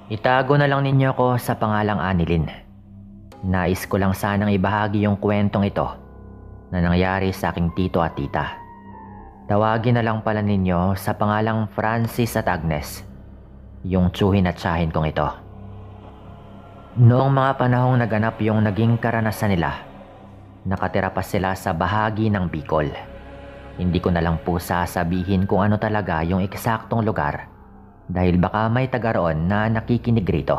Itago na lang ninyo ko sa pangalang Anilin. Nais ko lang sanang ibahagi yung kwentong ito na nangyari sa aking tito at tita. Tawagin na lang pala ninyo sa pangalang Francis at Agnes, yung tsuhin at tiyahin kong ito. Noong mga panahong naganap yung naging karanasan nila, nakatira pa sila sa bahagi ng Bicol. Hindi ko na lang po sasabihin kung ano talaga yung eksaktong lugar dahil baka may taga roon na nakikinig rito.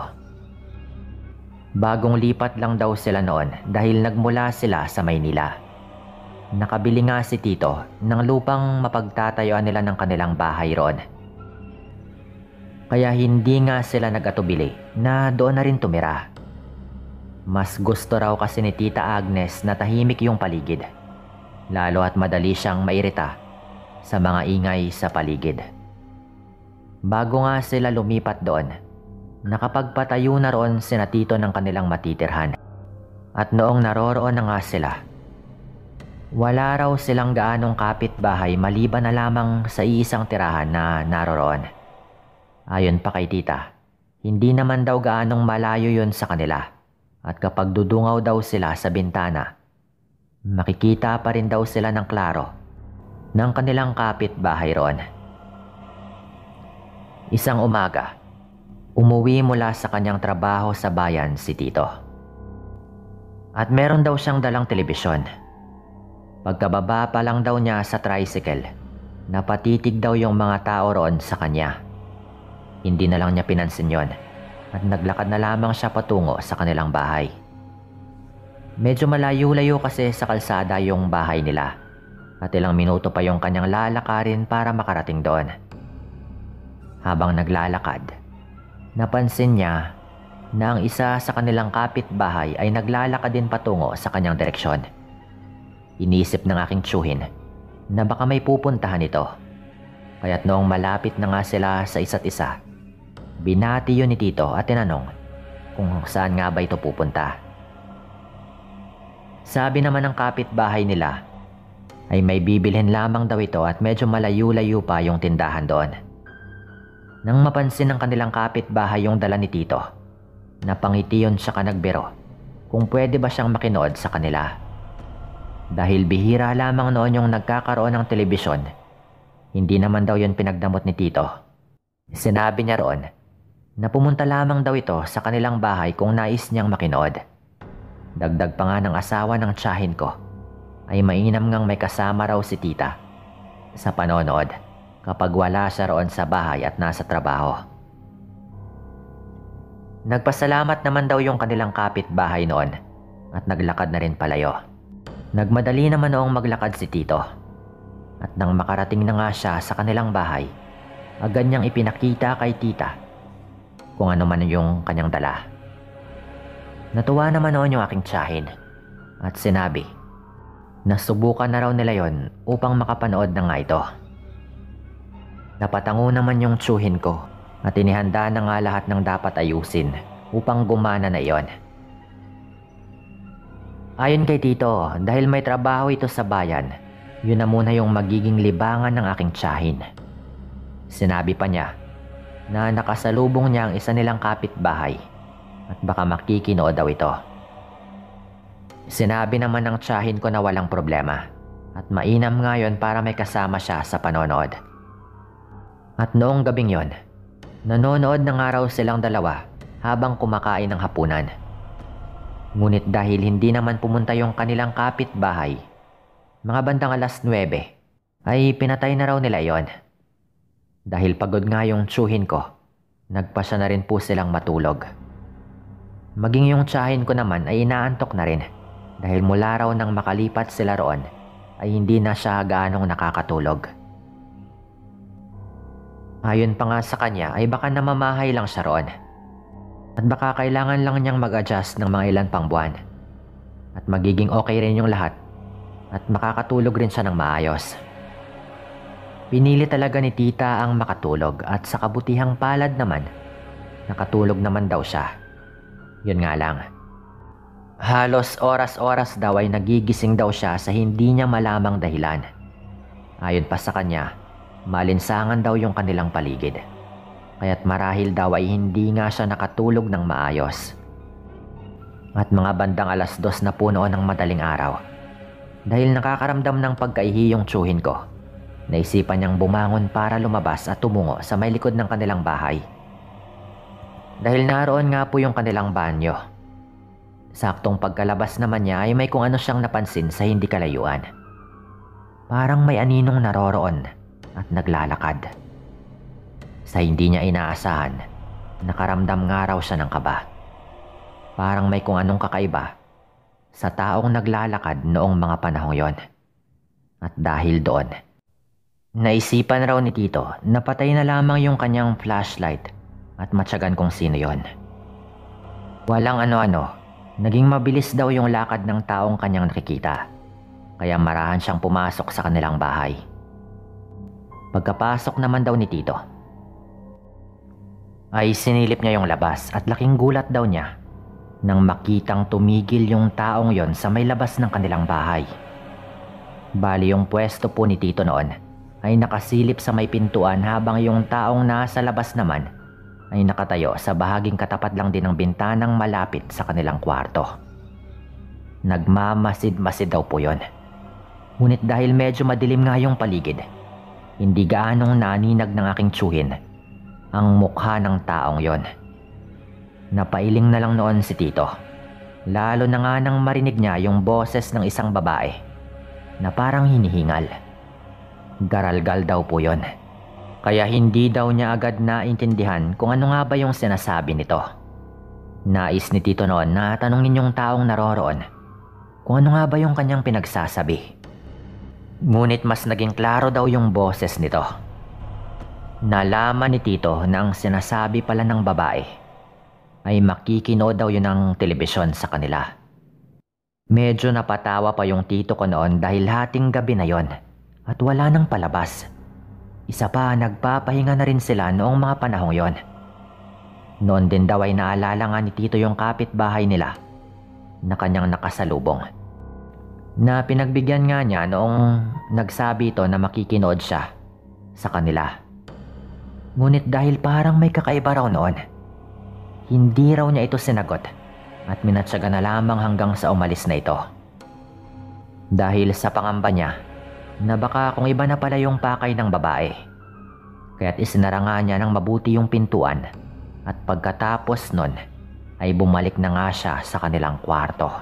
Bagong lipat lang daw sila noon dahil nagmula sila sa Maynila. Nakabili nga si tito ng lupang mapagtatayuan nila ng kanilang bahay roon. Kaya hindi nga sila nag-atubili na doon na rin tumira. Mas gusto raw kasi ni Tita Agnes na tahimik yung paligid, lalo at madali siyang mairita sa mga ingay sa paligid. Bago nga sila lumipat doon, nakapagpatayo na roon sina tito ng kanilang matitirhan. At noong naroroon na nga sila, wala raw silang gaanong kapitbahay maliban na lamang sa iisang tirahan na naroroon. Ayon pa kay tita, hindi naman daw gaanong malayo yon sa kanila at kapag dudungaw daw sila sa bintana, makikita pa rin daw sila ng klaro ng kanilang kapitbahay roon. Isang umaga, umuwi mula sa kanyang trabaho sa bayan si tito. At meron daw siyang dalang telebisyon. Pagkababa pa lang daw niya sa tricycle, napatitig daw yung mga tao roon sa kanya. Hindi na lang niya pinansin yon at naglakad na lamang siya patungo sa kanilang bahay. Medyo malayo-layo kasi sa kalsada yung bahay nila at ilang minuto pa yung kanyang lalakarin para makarating doon. Habang naglalakad, napansin niya na ang isa sa kanilang kapitbahay ay naglalakad din patungo sa kanyang direksyon. Inisip ng aking tsuhin na baka may pupuntahan ito. Kaya't noong malapit na nga sila sa isa't isa, binati yun ni tito at tinanong kung saan nga ba ito pupunta. Sabi naman ng kapitbahay nila ay may bibilhin lamang daw ito at medyo malayo-layo pa yung tindahan doon. Nang mapansin ng kanilang kapitbahay yung dala ni tito, napangiti yun siya nagbiro kung pwede ba siyang makinood sa kanila. Dahil bihira lamang noon yung nagkakaroon ng telebisyon, hindi naman daw yun pinagdamot ni tito. Sinabi niya roon na pumunta lamang daw ito sa kanilang bahay kung nais niyang makinood. Dagdag pa nga ng asawa ng tiyahin ko ay mainam ngang may kasama raw si tita sa panonood kapag wala siya roon sa bahay at nasa trabaho. Nagpasalamat naman daw yung kanilang kapitbahay noon at naglakad na rin palayo. Nagmadali naman noong maglakad si tito at nang makarating na nga siya sa kanilang bahay, agad niyang ipinakita kay tita kung ano man yung kanyang dala. Natuwa naman noon yung aking tiyahin at sinabi na subukan na raw nila yon upang makapanood na nga ito. Napatango naman yung tsuhin ko at inihanda na nga lahat ng dapat ayusin upang gumana na iyon. Ayon kay tito, dahil may trabaho ito sa bayan, yun na muna yung magiging libangan ng aking tiyahin. Sinabi pa niya na nakasalubong niya ang isa nilang kapitbahay at baka makikinood daw ito. Sinabi naman ng tiyahin ko na walang problema at mainam nga yun para may kasama siya sa panonood. At noong gabing yon, nanonood na nga raw silang dalawa habang kumakain ng hapunan. Ngunit dahil hindi naman pumunta yung kanilang kapitbahay, mga bandang 9:00 ay pinatay na raw nila yon. Dahil pagod nga yung tsuhin ko, nagpasya na rin po silang matulog. Maging yung tiyahin ko naman ay inaantok na rin dahil mula raw nang makalipat sila roon ay hindi na siya gaanong nakakatulog. Ayon pa nga sa kanya ay baka namamahay lang siya roon. At baka kailangan lang niyang mag-adjust ng mga ilan pang buwan. At magiging okay rin yung lahat. At makakatulog rin siya ng maayos. Pinili talaga ni tita ang makatulog at sa kabutihang palad naman, nakatulog naman daw siya. Yun nga lang. Halos oras-oras daw ay nagigising daw siya sa hindi niya malamang dahilan. Ayon pa sa kanya, malinsangan daw yung kanilang paligid. kaya't marahil daw ay hindi nga siya nakatulog ng maayos. At mga bandang 2:00 na po noon ng madaling araw, dahil nakakaramdam ng pagkaihi yung tsuhin ko, naisipan niyang bumangon para lumabas at tumungo sa may likod ng kanilang bahay. Dahil naroon nga po yung kanilang banyo. Saktong pagkalabas naman niya ay may kung ano siyang napansin sa hindi kalayuan. Parang may aninong naroroon at naglalakad. Sa hindi niya inaasahan, nakaramdam nga raw siya ng kaba. Parang may kung anong kakaiba sa taong naglalakad noong mga panahong yon. At dahil doon, naisipan raw ni Tito na patay na lamang yung kanyang flashlight at matyagan kung sino yon. Walang ano-ano, naging mabilis daw yung lakad ng taong kanyang nakikita, kaya marahan siyang pumasok sa kanilang bahay. Pagkapasok naman daw ni Tito, ay sinilip niya yung labas at laking gulat daw niya nang makitang tumigil yung taong yon sa may labas ng kanilang bahay. Bali yung pwesto po ni Tito noon ay nakasilip sa may pintuan habang yung taong nasa labas naman ay nakatayo sa bahaging katapat lang din ng bintanang malapit sa kanilang kwarto. Nagmamasid-masid daw po yon. Ngunit dahil medyo madilim nga yung paligid, hindi gaanong naninag ng aking tsuhin ang mukha ng taong yon. Napailing na lang noon si Tito, lalo na nga nang marinig niya yung boses ng isang babae na parang hinihingal. Garalgal daw po yon, kaya hindi daw niya agad naintindihan kung ano nga ba yung sinasabi nito. Nais ni Tito noon na tanungin yung taong naroroon kung ano nga ba yung kanyang pinagsasabi. Ngunit mas naging klaro daw yung boses nito. Nalaman ni Tito na ang sinasabi pala ng babae ay makikinood daw yun ng telebisyon sa kanila. Medyo napatawa pa yung tito ko noon dahil hating gabi na yon at wala nang palabas. Isa pa, nagpapahinga na rin sila noong mga panahong yon. Noon din daw ay naalala nga ni Tito yung kapitbahay nila na kanyang nakasalubong, na pinagbigyan nga niya noong nagsabi ito na makikinood siya sa kanila. Ngunit dahil parang may kakaiba raw noon, hindi raw niya ito sinagot at minatsaga na lamang hanggang sa umalis na ito. Dahil sa pangamba niya na baka kung iba na pala yung pakay ng babae, kaya't isinara nga niya ng mabuti yung pintuan at pagkatapos nun ay bumalik na nga siya sa kanilang kwarto.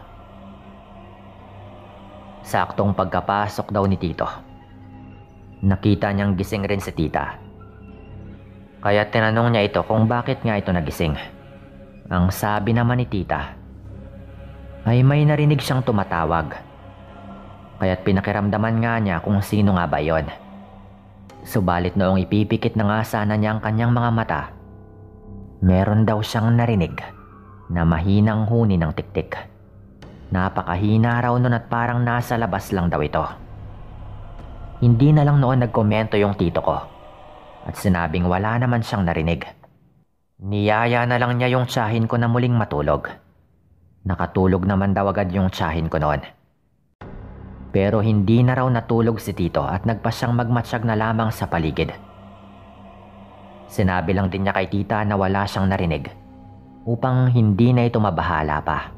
Saktong pagkapasok daw ni Tito, nakita niyang gising rin si Tita. Kaya tinanong niya ito kung bakit nga ito nagising. Ang sabi naman ni Tita ay may narinig siyang tumatawag, kaya't pinakiramdaman nga niya kung sino nga ba yon. Subalit noong ipipikit na nga sana niya ang kanyang mga mata, meron daw siyang narinig na mahinang huni ng tiktik. Napakahina raw nun at parang nasa labas lang daw ito. Hindi na lang noon nagkomento yung tito ko at sinabing wala naman siyang narinig. Niyaya na lang niya yung tiyahin ko na muling matulog. Nakatulog naman daw agad yung tiyahin ko noon. Pero hindi na raw natulog si Tito at nagpa siyang magmatsyag na lamang sa paligid. Sinabi lang din niya kay Tita na wala siyang narinig upang hindi na ito mabahala pa.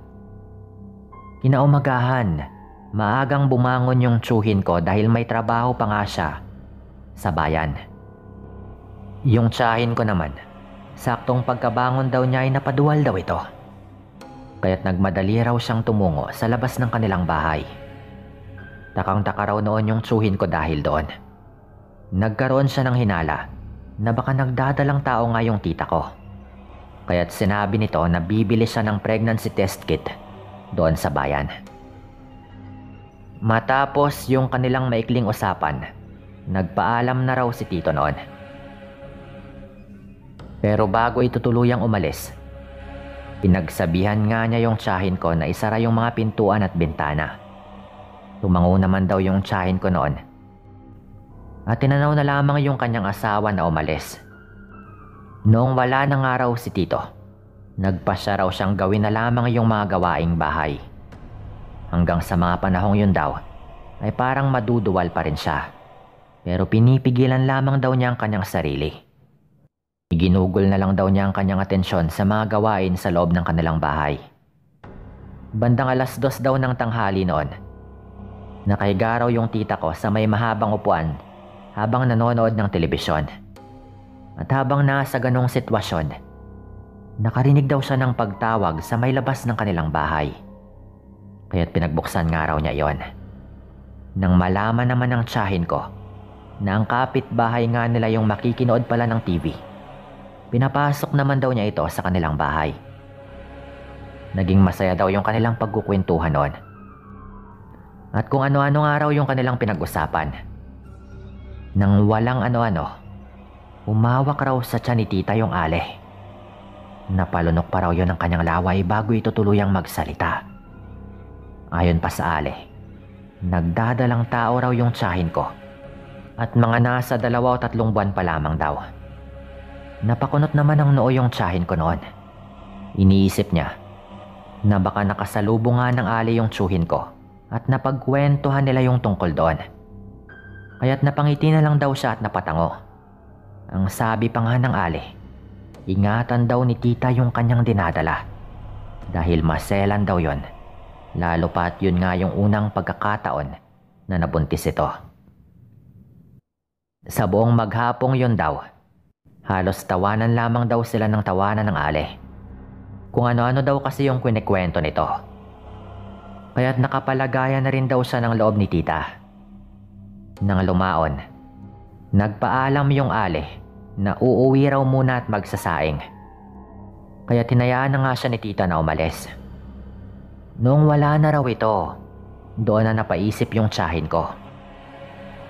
Kinaumagahan, maagang bumangon yung tsuhin ko dahil may trabaho pa nga siya sa bayan. Yung tiyahin ko naman, saktong pagkabangon daw niya ay napaduwal daw ito. Kaya't nagmadali raw siyang tumungo sa labas ng kanilang bahay. Takang-taka raw noon yung tsuhin ko dahil doon. Nagkaroon siya ng hinala na baka nagdadalang tao nga yung tita ko. Kaya't sinabi nito na bibili siya ng pregnancy test kit doon sa bayan. Matapos yung kanilang maikling usapan, nagpaalam na raw si Tito noon. Pero bago ito tuluyang umalis, pinagsabihan nga niya yung tiyahin ko na isara yung mga pintuan at bintana. Tumango naman daw yung tiyahin ko noon at tinanaw na lamang yung kanyang asawa na umalis. Noong wala na nga raw si Tito, nagpasya raw siyang gawin na lamang yung mga gawaing bahay. Hanggang sa mga panahong yun daw ay parang maduduwal pa rin siya, pero pinipigilan lamang daw niya ang kanyang sarili. Ginugol na lang daw niya ang kanyang atensyon sa mga gawain sa loob ng kanilang bahay. Bandang 2:00 daw ng tanghali noon. Nakahiga raw yung tita ko sa may mahabang upuan habang nanonood ng telebisyon. At habang nasa ganong sitwasyon, nakarinig daw siya ng pagtawag sa may labas ng kanilang bahay. Kaya't pinagbuksan nga raw niya yon. Nang malaman naman ng tiyahin ko na ang kapitbahay nga nila yung makikinood pala ng TV, pinapasok naman daw niya ito sa kanilang bahay. Naging masaya daw yung kanilang pagkukwentuhan noon. At kung ano-ano nga raw yung kanilang pinag-usapan. Nang walang ano-ano, umawak raw sa tiyan ni tita yung ale. Napalunok pa raw yun ng kanyang laway bago ito tuluyang magsalita. Ayon pa sa ale, nagdadalang tao raw yung tiyahin ko. At mga nasa 2 o 3 buwan pa lamang daw. Napakunot naman ang noo yung tiyahin ko noon. Iniisip niya na baka nakasalubong nga ng ali yung tsuhin ko at napagkwentuhan nila yung tungkol doon. Kaya't napangiti na lang daw siya at napatango. Ang sabi pa nga ng ali, ingatan daw ni tita yung kanyang dinadala dahil maselan daw yon, lalo pat yun nga yung unang pagkakataon na nabuntis ito. Sa buong maghapong yon daw, halos tawanan lamang daw sila ng tawanan ng ale. Kung ano-ano daw kasi yung kwento nito. Kaya't nakapalagayan na rin daw siya ng loob ni tita. Nang lumaon, nagpaalam yung ale na uuwi raw muna at magsasaing. Kaya tinayaan na nga siya ni tita na umalis. Noong wala na raw ito, doon na napaisip yung tiyahin ko.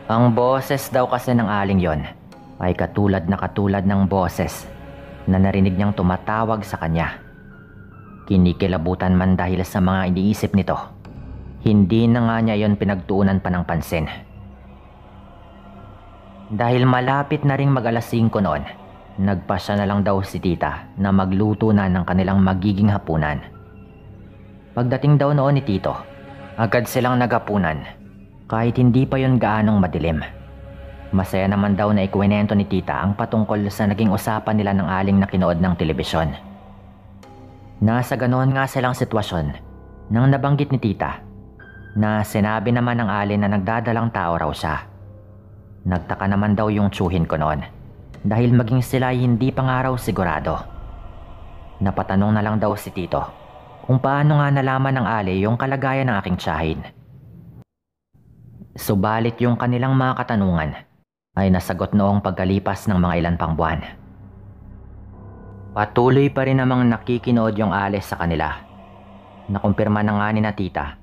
Ang boses daw kasi ng aling yon ay katulad ng boses na narinig niyang tumatawag sa kanya. Kinikilabutan man dahil sa mga iniisip nito, hindi na nga niya yon pinagtuunan pa ng pansin. Dahil malapit na ring mag-5 noon, nagpasya na lang daw si tita na magluto na ng kanilang magiging hapunan. Pagdating daw noon ni tito, agad silang naghapunan kahit hindi pa yon gaanong madilim. Masaya naman daw na ikwento ni tita ang patungkol sa naging usapan nila ng aling nakinood ng telebisyon. Nasa ganoon nga silang sitwasyon nang nabanggit ni tita na sinabi naman ng alin na nagdadalang tao raw siya. Nagtaka naman daw yung tsuhin ko noon dahil maging sila hindi pa nga raw sigurado. Napatanong na lang daw si tito kung paano nga nalaman ng ali yung kalagayan ng aking tiyahin. Subalit yung kanilang mga katanungan ay nasagot noong pagkalipas ng mga ilan pang buwan. Patuloy pa rin namang nakikinood yung ali sa kanila. Nakumpirma na nga ni na tita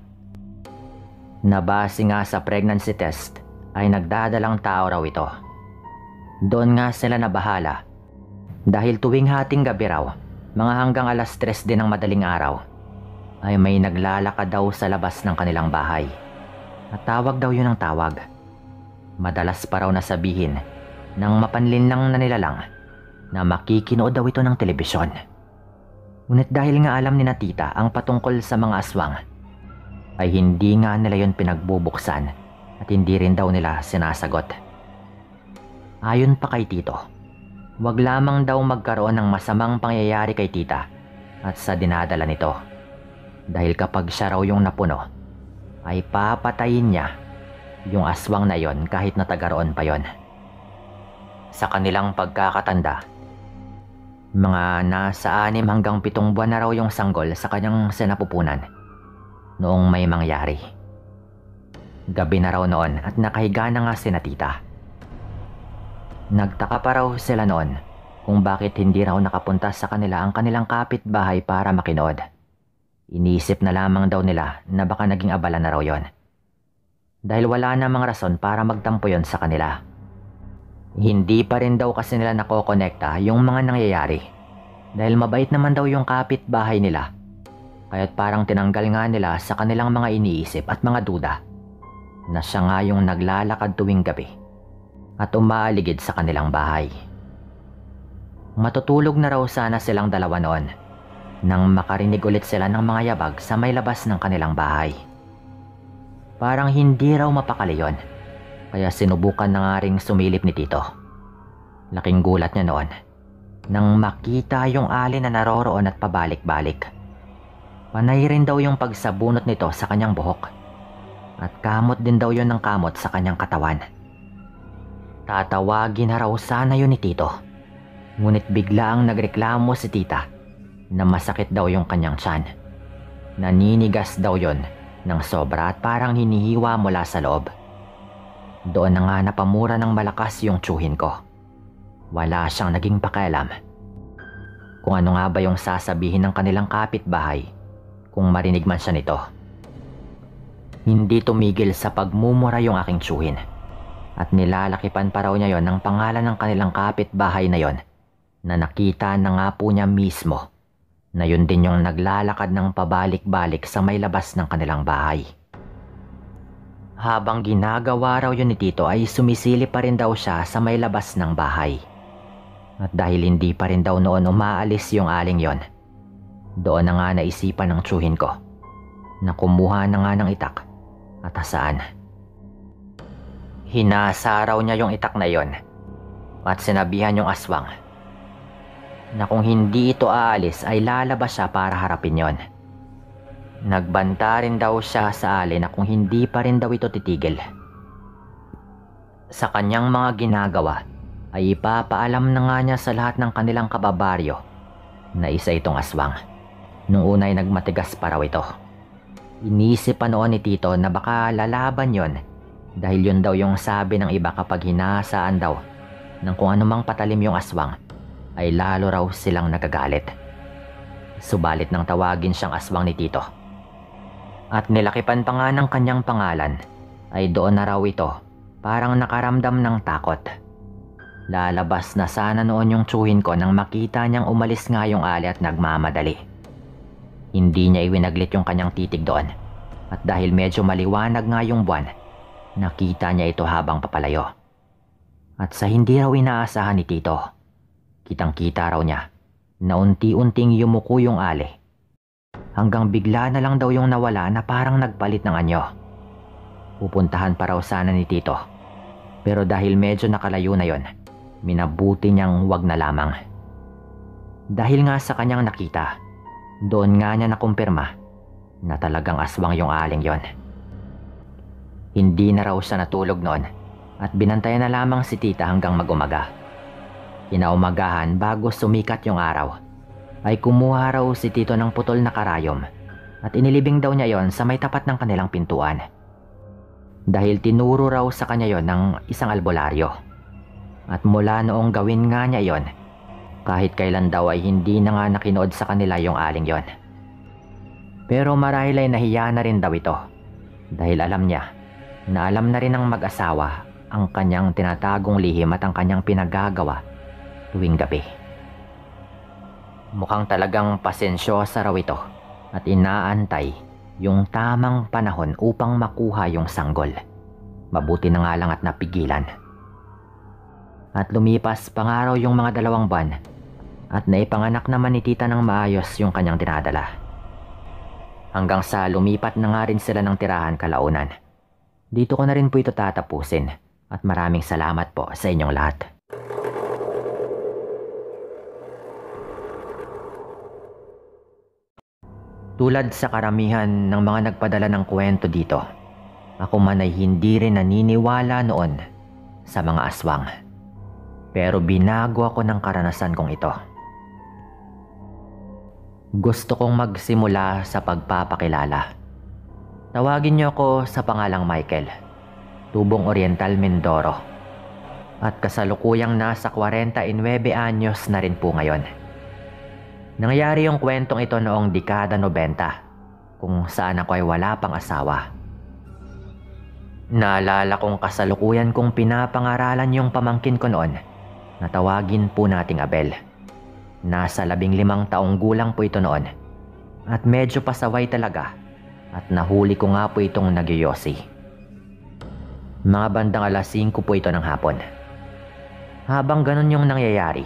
na base nga sa pregnancy test ay nagdadalang tao raw ito. Doon nga sila nabahala dahil tuwing hating gabi raw, mga hanggang 3:00 din ng madaling araw, ay may naglalakad daw sa labas ng kanilang bahay. At tawag daw yun ang tawag. Madalas pa raw nasabihin ng mapanlinlang na nilalang na makikinood daw ito ng telebisyon. Ngunit dahil nga alam ni na tita ang patungkol sa mga aswang, ay hindi nga nila yun pinagbubuksan at hindi rin daw nila sinasagot. Ayon pa kay tito, wag lamang daw magkaroon ng masamang pangyayari kay tita at sa dinadala nito. Dahil kapag siya raw yung napuno, ay papatayin niya yung aswang na yon kahit natagaroon pa yon. Sa kanilang pagkakatanda, mga nasa 6 hanggang 7 buwan na raw yung sanggol sa kanyang sinapupunan noong may mangyari. Gabi na raw noon at nakahiga na nga si na tita. Nagtaka pa raw sila noon kung bakit hindi raw nakapunta sa kanila ang kanilang kapitbahay para makinood. Iniisip na lamang daw nila na baka naging abala na raw yon. Dahil wala namang rason para magtampo yon sa kanila. Hindi pa rin daw kasi nila nakokonekta yung mga nangyayari dahil mabait naman daw yung kapitbahay nila. Kaya't parang tinanggal nga nila sa kanilang mga iniisip at mga duda na siya nga yung naglalakad tuwing gabi at umaaligid sa kanilang bahay. Matutulog na raw sana silang dalawa noon nang makarinig ulit sila ng mga yabag sa may labas ng kanilang bahay. Parang hindi raw mapakali yon, kaya sinubukan na nga ring sumilip ni tito. Laking gulat niya noon nang makita yung alin na naroroon at pabalik-balik. Panay rin daw yung pagsabunot nito sa kanyang buhok at kamot din daw yun ng kamot sa kanyang katawan. Tatawagin na raw sana yun ni Tito, ngunit bigla ang nagreklamo si Tita na masakit daw yung kanyang tiyan. Naninigas daw yon ng sobra at parang hinihiwa mula sa loob. Doon na nga napamura ng malakas yung tsuhin ko. Wala siyang naging pakialam kung ano nga ba yung sasabihin ng kanilang kapitbahay kung marinig man siya nito. Hindi tumigil sa pagmumura yung aking tsuhin at nilalakipan pa raw niya yon ng pangalan ng kanilang kapitbahay na yon na nakita na nga po niya mismo na yun din yung naglalakad ng pabalik-balik sa may labas ng kanilang bahay. Habang ginagawa raw yun ni Tito ay sumisili pa rin daw siya sa may labas ng bahay. At dahil hindi pa rin daw noon umaalis yung aling yon, doon na nga naisipan ng tsuhin ko na kumuha na nga ng itak at hasaan. Hinasa raw niya yung itak na yon at sinabihan yung aswang na kung hindi ito aalis ay lalabas siya para harapin yon. Nagbanta rin daw siya sa alin na kung hindi pa rin daw ito titigil sa kanyang mga ginagawa ay ipapaalam na nga niya sa lahat ng kanilang kababaryo na isa itong aswang. Nung unay nagmatigas pa raw ito. Inisip pa noon ni Tito na baka lalaban yon dahil yun daw yung sabi ng iba kapag hinahasaan daw ng kung anumang patalim yung aswang ay lalo raw silang nagagalit. Subalit nang tawagin siyang aswang ni Tito at nilakipan pa nga ng kanyang pangalan ay doon na raw ito parang nakaramdam ng takot. Lalabas na sana noon yung tsuhin ko nang makita niyang umalis nga yung ali at nagmamadali. Hindi niya iwinaglit yung kanyang titig doon at dahil medyo maliwanag nga yung buwan, nakita niya ito habang papalayo. At sa hindi raw inaasahan ni Tito, kitang-kita raw niya na unti-unting yumuko yung ali hanggang bigla na lang daw yung nawala na parang nagpalit ng anyo. Pupuntahan pa raw sana ni Tito pero dahil medyo nakalayo na yon, minabuti niyang wag na lamang. Dahil nga sa kanyang nakita, doon nga niya nakumpirma na talagang aswang yung aling yon. Hindi na raw siya natulog noon at binantayan na lamang si Tita hanggang mag-umaga. Kinaumagahan bago sumikat yung araw ay kumuha raw si Tito ng putol na karayom at inilibing daw niya yon sa may tapat ng kanilang pintuan. Dahil tinuro raw sa kanya yon ng isang albularyo. At mula noong gawin nga niya yon, kahit kailan daw ay hindi na nga nakinood sa kanila yung aling yon. Pero marahil ay nahiya na rin daw ito dahil alam niya na alam na rin ng mag-asawa ang kanyang tinatagong lihim at ang kanyang pinagagawa tuwing gabi. Mukhang talagang pasensyosa raw ito at inaantay yung tamang panahon upang makuha yung sanggol. Mabuti na nga lang at napigilan. At lumipas pa nga raw yung mga 2 buwan at naipanganak naman ni Tita ng maayos yung kanyang dinadala. Hanggang sa lumipat na nga rin sila ng tirahan kalaunan. Dito ko na rin po ito tatapusin at maraming salamat po sa inyong lahat. Tulad sa karamihan ng mga nagpadala ng kwento dito, ako man ay hindi rin naniniwala noon sa mga aswang. Pero binago ako ng karanasan kong ito. Gusto kong magsimula sa pagpapakilala. Tawagin niyo ako sa pangalang Michael, Tubong Oriental, Mindoro. At kasalukuyang nasa 49 anyos na rin po ngayon. Nangyari yung kwentong ito noong dekada 90, kung saan ako ay wala pang asawa. Naalala kong kasalukuyan kong pinapangaralan yung pamangkin ko noon na tawagin po nating Abel. Nasa 15 taong gulang po ito noon at medyo pasaway talaga at nahuli ko nga po itong nagyoyosi. Mga bandang 5:00 po ito ng hapon. Habang ganun yung nangyayari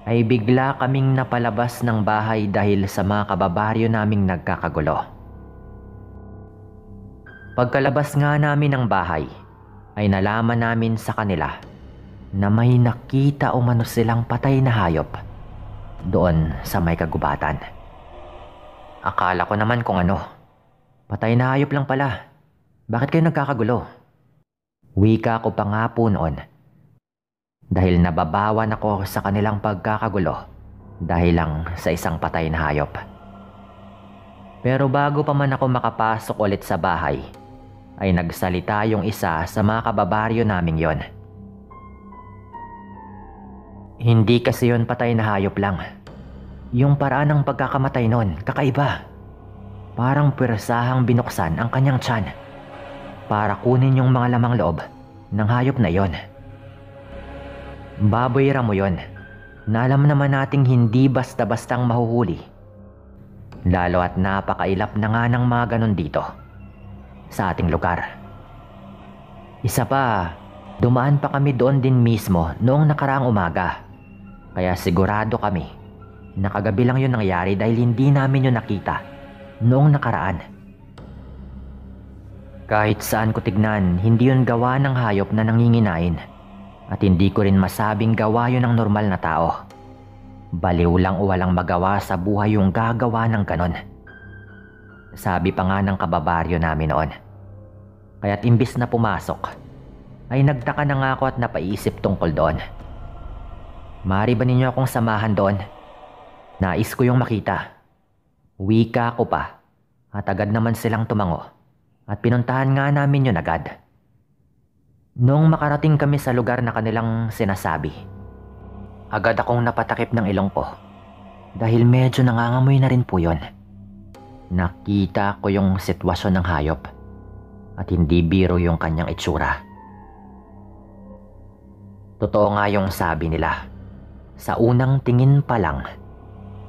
ay bigla kaming napalabas ng bahay dahil sa mga kababaryo naming nagkakagulo. Pagkalabas nga namin ng bahay ay nalaman namin sa kanila na may nakita umano silang patay na hayop doon sa may kagubatan. Akala ko naman kung ano. Patay na hayop lang pala. Bakit kayo nagkakagulo? Wika ko pa nga po noon. Dahil nababawan ako sa kanilang pagkakagulo dahil lang sa isang patay na hayop. Pero bago pa man ako makapasok ulit sa bahay, ay nagsalita yung isa sa mga kababaryo naming yon. Hindi kasi yon patay na hayop lang. Yung paraan ng pagkakamatay nun, kakaiba. Parang pwersahang binuksan ang kanyang tiyan para kunin yung mga lamang loob ng hayop na yon. Baboy ramo yon, na alam naman nating hindi basta-bastang mahuhuli. Lalo at napakailap na nga ng mga ganon dito sa ating lugar. Isa pa, dumaan pa kami doon din mismo noong nakaraang umaga. Kaya sigurado kami na kagabi lang yun nangyari dahil hindi namin yun nakita noong nakaraan. Kahit saan ko tignan, hindi yun gawa ng hayop na nanginginain. At hindi ko rin masabing gawa yun ng normal na tao. Baliw lang o walang magawa sa buhay yung gagawa ng ganon. Sabi pa nga ng kababaryo namin noon. Kaya't imbis na pumasok, ay nagtaka na nga ako at napaisip tungkol doon. Maaari ba ninyo akong samahan doon? Nais ko yung makita. Wika ko pa at agad naman silang tumango at pinuntahan nga namin yun agad. Noong makarating kami sa lugar na kanilang sinasabi, agad akong napatakip ng ilong ko dahil medyo nangangamoy na rin po yun. Nakita ko yung sitwasyon ng hayop at hindi biro yung kanyang itsura. Totoo nga yung sabi nila, sa unang tingin pa lang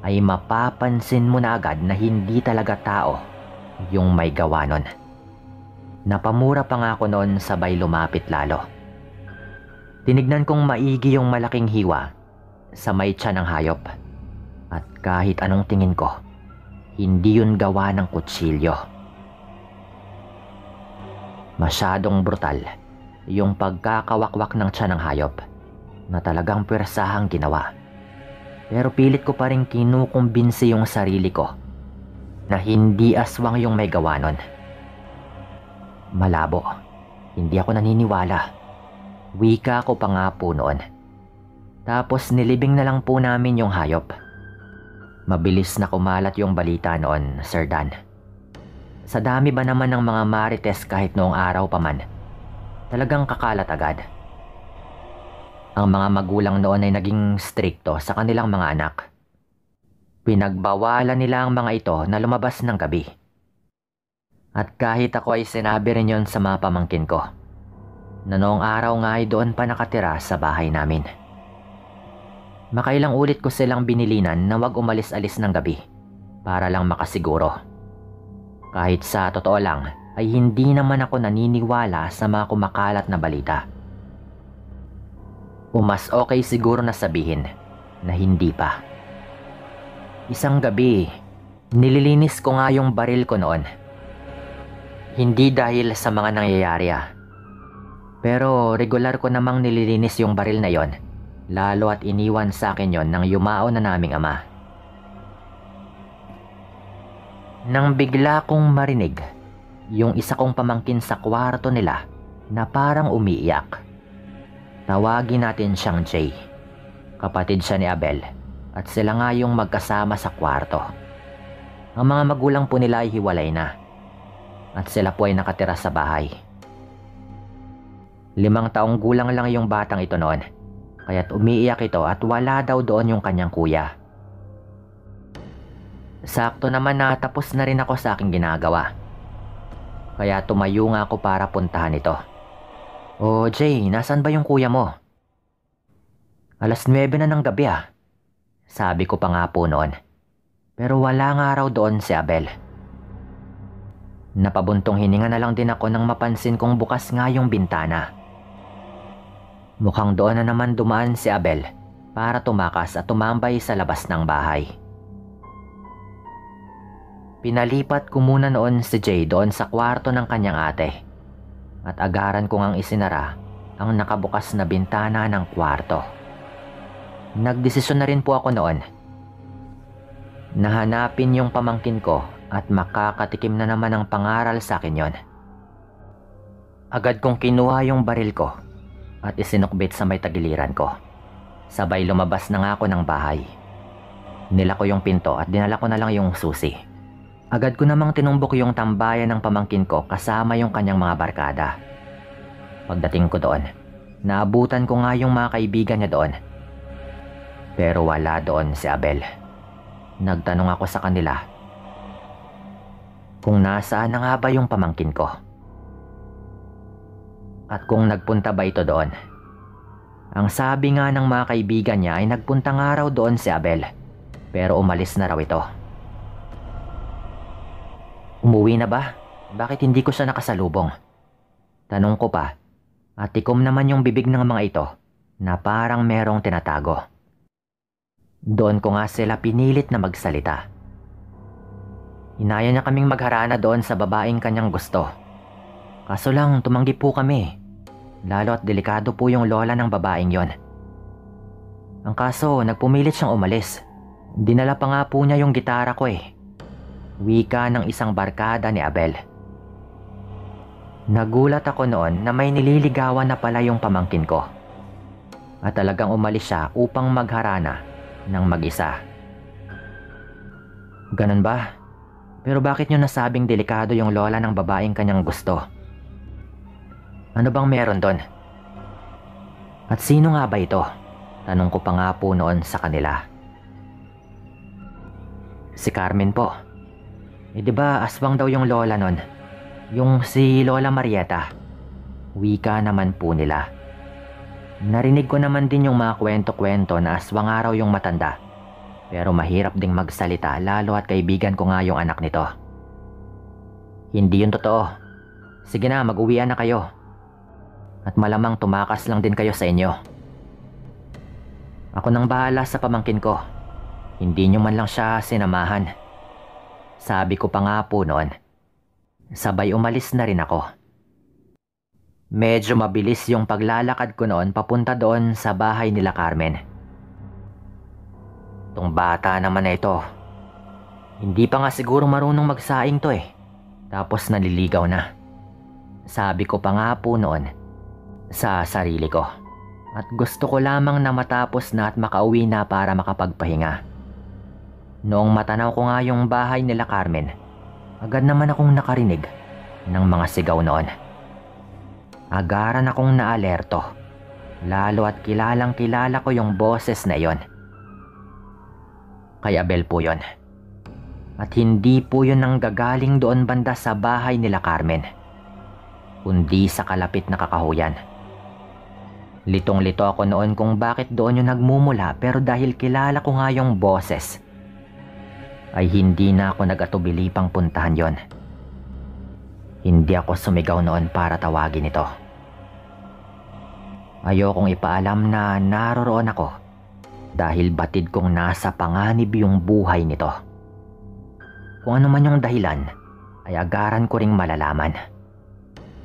ay mapapansin mo na agad na hindi talaga tao yung may gawa nun. Napamura pa nga ako noon sabay lumapit lalo. Tinignan kong maigi yung malaking hiwa sa may tiyan ng hayop. At kahit anong tingin ko, hindi yun gawa ng kutsilyo. Masyadong brutal yung pagkakawakwak ng tiyan ng hayop na talagang pwersahang ginawa. Pero pilit ko pa rin kinukumbinsi yung sarili ko na hindi aswang yung may gawa nun. Malabo, hindi ako naniniwala. Wika ko pa nga po noon. Tapos nilibing na lang po namin yung hayop. Mabilis na kumalat yung balita noon, Sir Dan. Sa dami ba naman ng mga marites kahit noong araw pa man, talagang kakalat agad. Ang mga magulang noon ay naging strikto sa kanilang mga anak. Pinagbawalan nila ang mga ito na lumabas ng gabi. At kahit ako ay sinabi rin yon sa mga pamangkin ko, na noong araw nga ay doon pa nakatira sa bahay namin. Makailang ulit ko silang binilinan na wag umalis-alis ng gabi para lang makasiguro. Kahit sa totoo lang ay hindi naman ako naniniwala sa mga kumakalat na balita. O mas okay siguro na sabihin na hindi pa. Isang gabi, nililinis ko nga yung baril ko noon. Hindi dahil sa mga nangyayari pero regular ko namang nililinis yung baril na yon, lalo at iniwan sa akin yon ng yumao na naming ama. Nang bigla kong marinig yung isa kong pamangkin sa kwarto nila na parang umiiyak. Tawagin natin siyang Jay. Kapatid siya ni Abel at sila nga yung magkasama sa kwarto. Ang mga magulang po nila ay hiwalay na at sila po ay nakatira sa bahay. 5 taong gulang lang yung batang ito noon, kaya't umiiyak ito at wala daw doon yung kanyang kuya. Sakto naman na tapos na rin ako sa aking ginagawa, kaya tumayo nga ako para puntahan ito. "Oh Jay, nasan ba yung kuya mo?" "Alas 9 na ng gabi sabi ko pa nga po noon. Pero wala nga raw doon si Abel. Napabuntong hininga na lang din ako nang mapansin kong bukas nga yung bintana. Mukhang doon na naman dumaan si Abel para tumakas at tumambay sa labas ng bahay. Pinalipat ko muna noon si Jay doon sa kwarto ng kanyang ate at agaran ko ngang isinara ang nakabukas na bintana ng kwarto. Nagdesisyon na rin po ako noon Nahanapin yung pamangkin ko at makakatikim na naman ng pangaral sa akin yon. Agad kong kinuha yung baril ko at isinukbit sa may tagiliran ko. Sabay lumabas na nga ako ng bahay. Nilako yung pinto at dinala ko na lang yung susi. Agad ko namang tinumbok yung tambayan ng pamangkin ko kasama yung kanyang mga barkada. Pagdating ko doon, naabutan ko nga yung mga kaibigan niya doon. Pero wala doon si Abel. Nagtanong ako sa kanila kung nasaan na nga ba yung pamangkin ko. At kung nagpunta ba ito doon. Ang sabi nga ng mga kaibigan niya ay nagpunta nga raw doon si Abel, pero umalis na raw ito. Umuwi na ba? Bakit hindi ko siya nakasalubong? Tanong ko pa, at tikom naman yung bibig ng mga ito na parang merong tinatago. Doon ko nga sila pinilit na magsalita. Inaya niya kaming magharana doon sa babaeng kanyang gusto. Kaso lang tumanggi po kami. Lalo at delikado po yung lola ng babaeng yon. Ang kaso, nagpumilit siyang umalis. Dinala pa nga po niya yung gitara ko eh. Wika ng isang barkada ni Abel. Nagulat ako noon na may nililigawan na pala yung pamangkin ko. At talagang umalis siya upang magharana ng mag-isa. Ganun ba? Pero bakit niyo nasabing delikado yung lola ng babaeng kanyang gusto? Ano bang meron doon? At sino nga ba ito? Tanong ko pa nga po noon sa kanila. Si Carmen po. Di ba aswang daw yung lola nun? Yung si Lola Marieta. Wika naman po nila. Narinig ko naman din yung mga kwento-kwento na aswang araw yung matanda. Pero mahirap ding magsalita lalo at kaibigan ko nga yung anak nito. Hindi yun totoo. Sige na, mag-uwian na kayo. At malamang tumakas lang din kayo sa inyo. Ako nang bahala sa pamangkin ko. Hindi nyo man lang siya sinamahan. Sabi ko pa nga po noon. Sabay umalis na rin ako. Medyo mabilis yung paglalakad ko noon papunta doon sa bahay nila Carmen. Tong bata naman na ito. Hindi pa nga siguro marunong magsaing to eh. Tapos naliligaw na. Sabi ko pa nga po noon sa sarili ko. At gusto ko lamang na matapos na at makauwi na para makapagpahinga. Noong matanaw ko nga yung bahay nila Carmen, agad naman akong nakarinig ng mga sigaw noon. Agaran akong naalerto, lalo at kilalang kilala ko yung boses na yon. Kay Abel po yon. At hindi po yun ang gagaling doon banda sa bahay nila Carmen, kundi sa kalapit na kakahuyan. Litong-lito ako noon kung bakit doon yung nagmumula, pero dahil kilala ko nga yung boses, ay hindi na ako nag-atubili pang puntahan yon. Hindi ako sumigaw noon para tawagin ito. Ayokong ipaalam na naroroon ako dahil batid kong nasa panganib yung buhay nito. Kung ano man yung dahilan, ay agaran ko ring malalaman.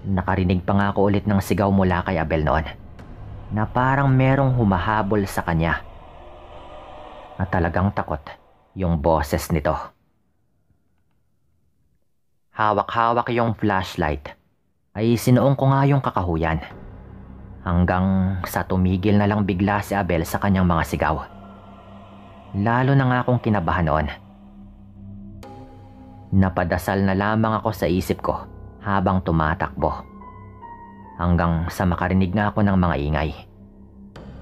Nakarinig pa nga ako ulit ng sigaw mula kay Abel noon, na parang merong humahabol sa kanya. At talagang takot yung boses nito. Hawak-hawak yung flashlight ay sinuong ko nga yung kakahuyan. Hanggang sa tumigil na lang bigla si Abel sa kanyang mga sigaw. Lalo na nga akong kinabahan noon. Napadasal na lamang ako sa isip ko habang tumatakbo. Hanggang sa makarinig nga ako ng mga ingay.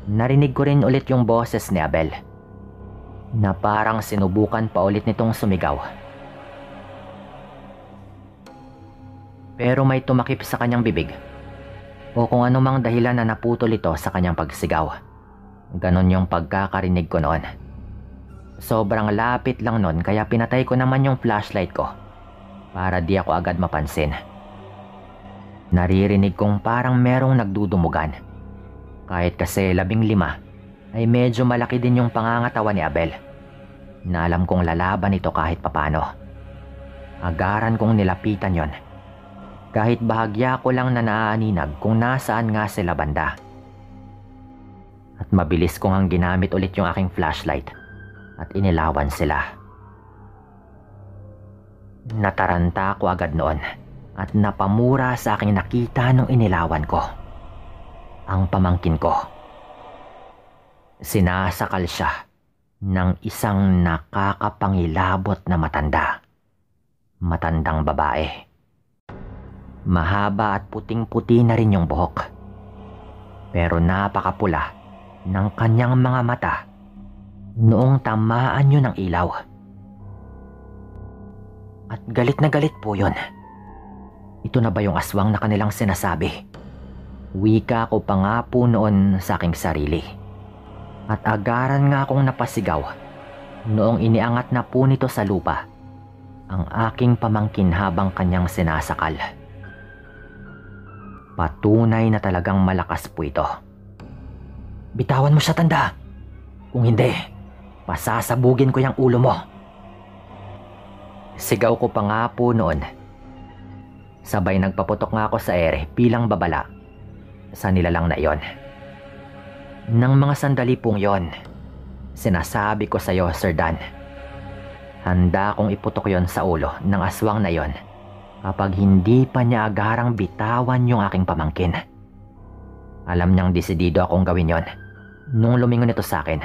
Narinig ko rin ulit yung boses ni Abel, na parang sinubukan pa ulit nitong sumigaw. Pero may tumakip sa kanyang bibig, o kung ano mang dahilan na naputol ito sa kanyang pagsigaw. Ganon yung pagkakarinig ko noon. Sobrang lapit lang noon kaya pinatay ko naman yung flashlight ko para di ako agad mapansin. Naririnig kong parang merong nagdudumugan. Kahit kasi 15 ay medyo malaki din yung pangangatawan ni Abel, na alam kong lalaban ito kahit papano. Agaran kong nilapitan yon, kahit bahagya ko lang na naaaninag kung nasaan nga sila banda. At mabilis kong ang ginamit ulit yung aking flashlight at inilawan sila. Nataranta ko agad noon at napamura sa aking nakita nung inilawan ko. Ang pamangkin ko. Sinasakal siya ng isang nakakapangilabot na matanda. Matandang babae. Mahaba at puting-puti na rin yung buhok. Pero napakapula ng kanyang mga mata noong tamaan yun ng ilaw. At galit na galit po yun. Ito na ba yung aswang na kanilang sinasabi? Wika ko pa nga po noon sa aking sarili. At agaran nga akong napasigaw noong iniangat na po nito sa lupa ang aking pamangkin habang kanyang sinasakal. Patunay na talagang malakas po ito. Bitawan mo siya, tanda. Kung hindi, pasasabugin ko yung ulo mo. Sigaw ko pa nga po noon. Sabay nagpaputok nga ako sa ere bilang babala sa nilalang na iyon. Nang mga sandali pong yon, sinasabi ko sa iyo, Sir Dan, handa akong iputok yon sa ulo ng aswang na yon kapag hindi pa niya agarang bitawan yung aking pamangkin. Alam niyang desidido akong gawin yon nung lumingon ito sa akin.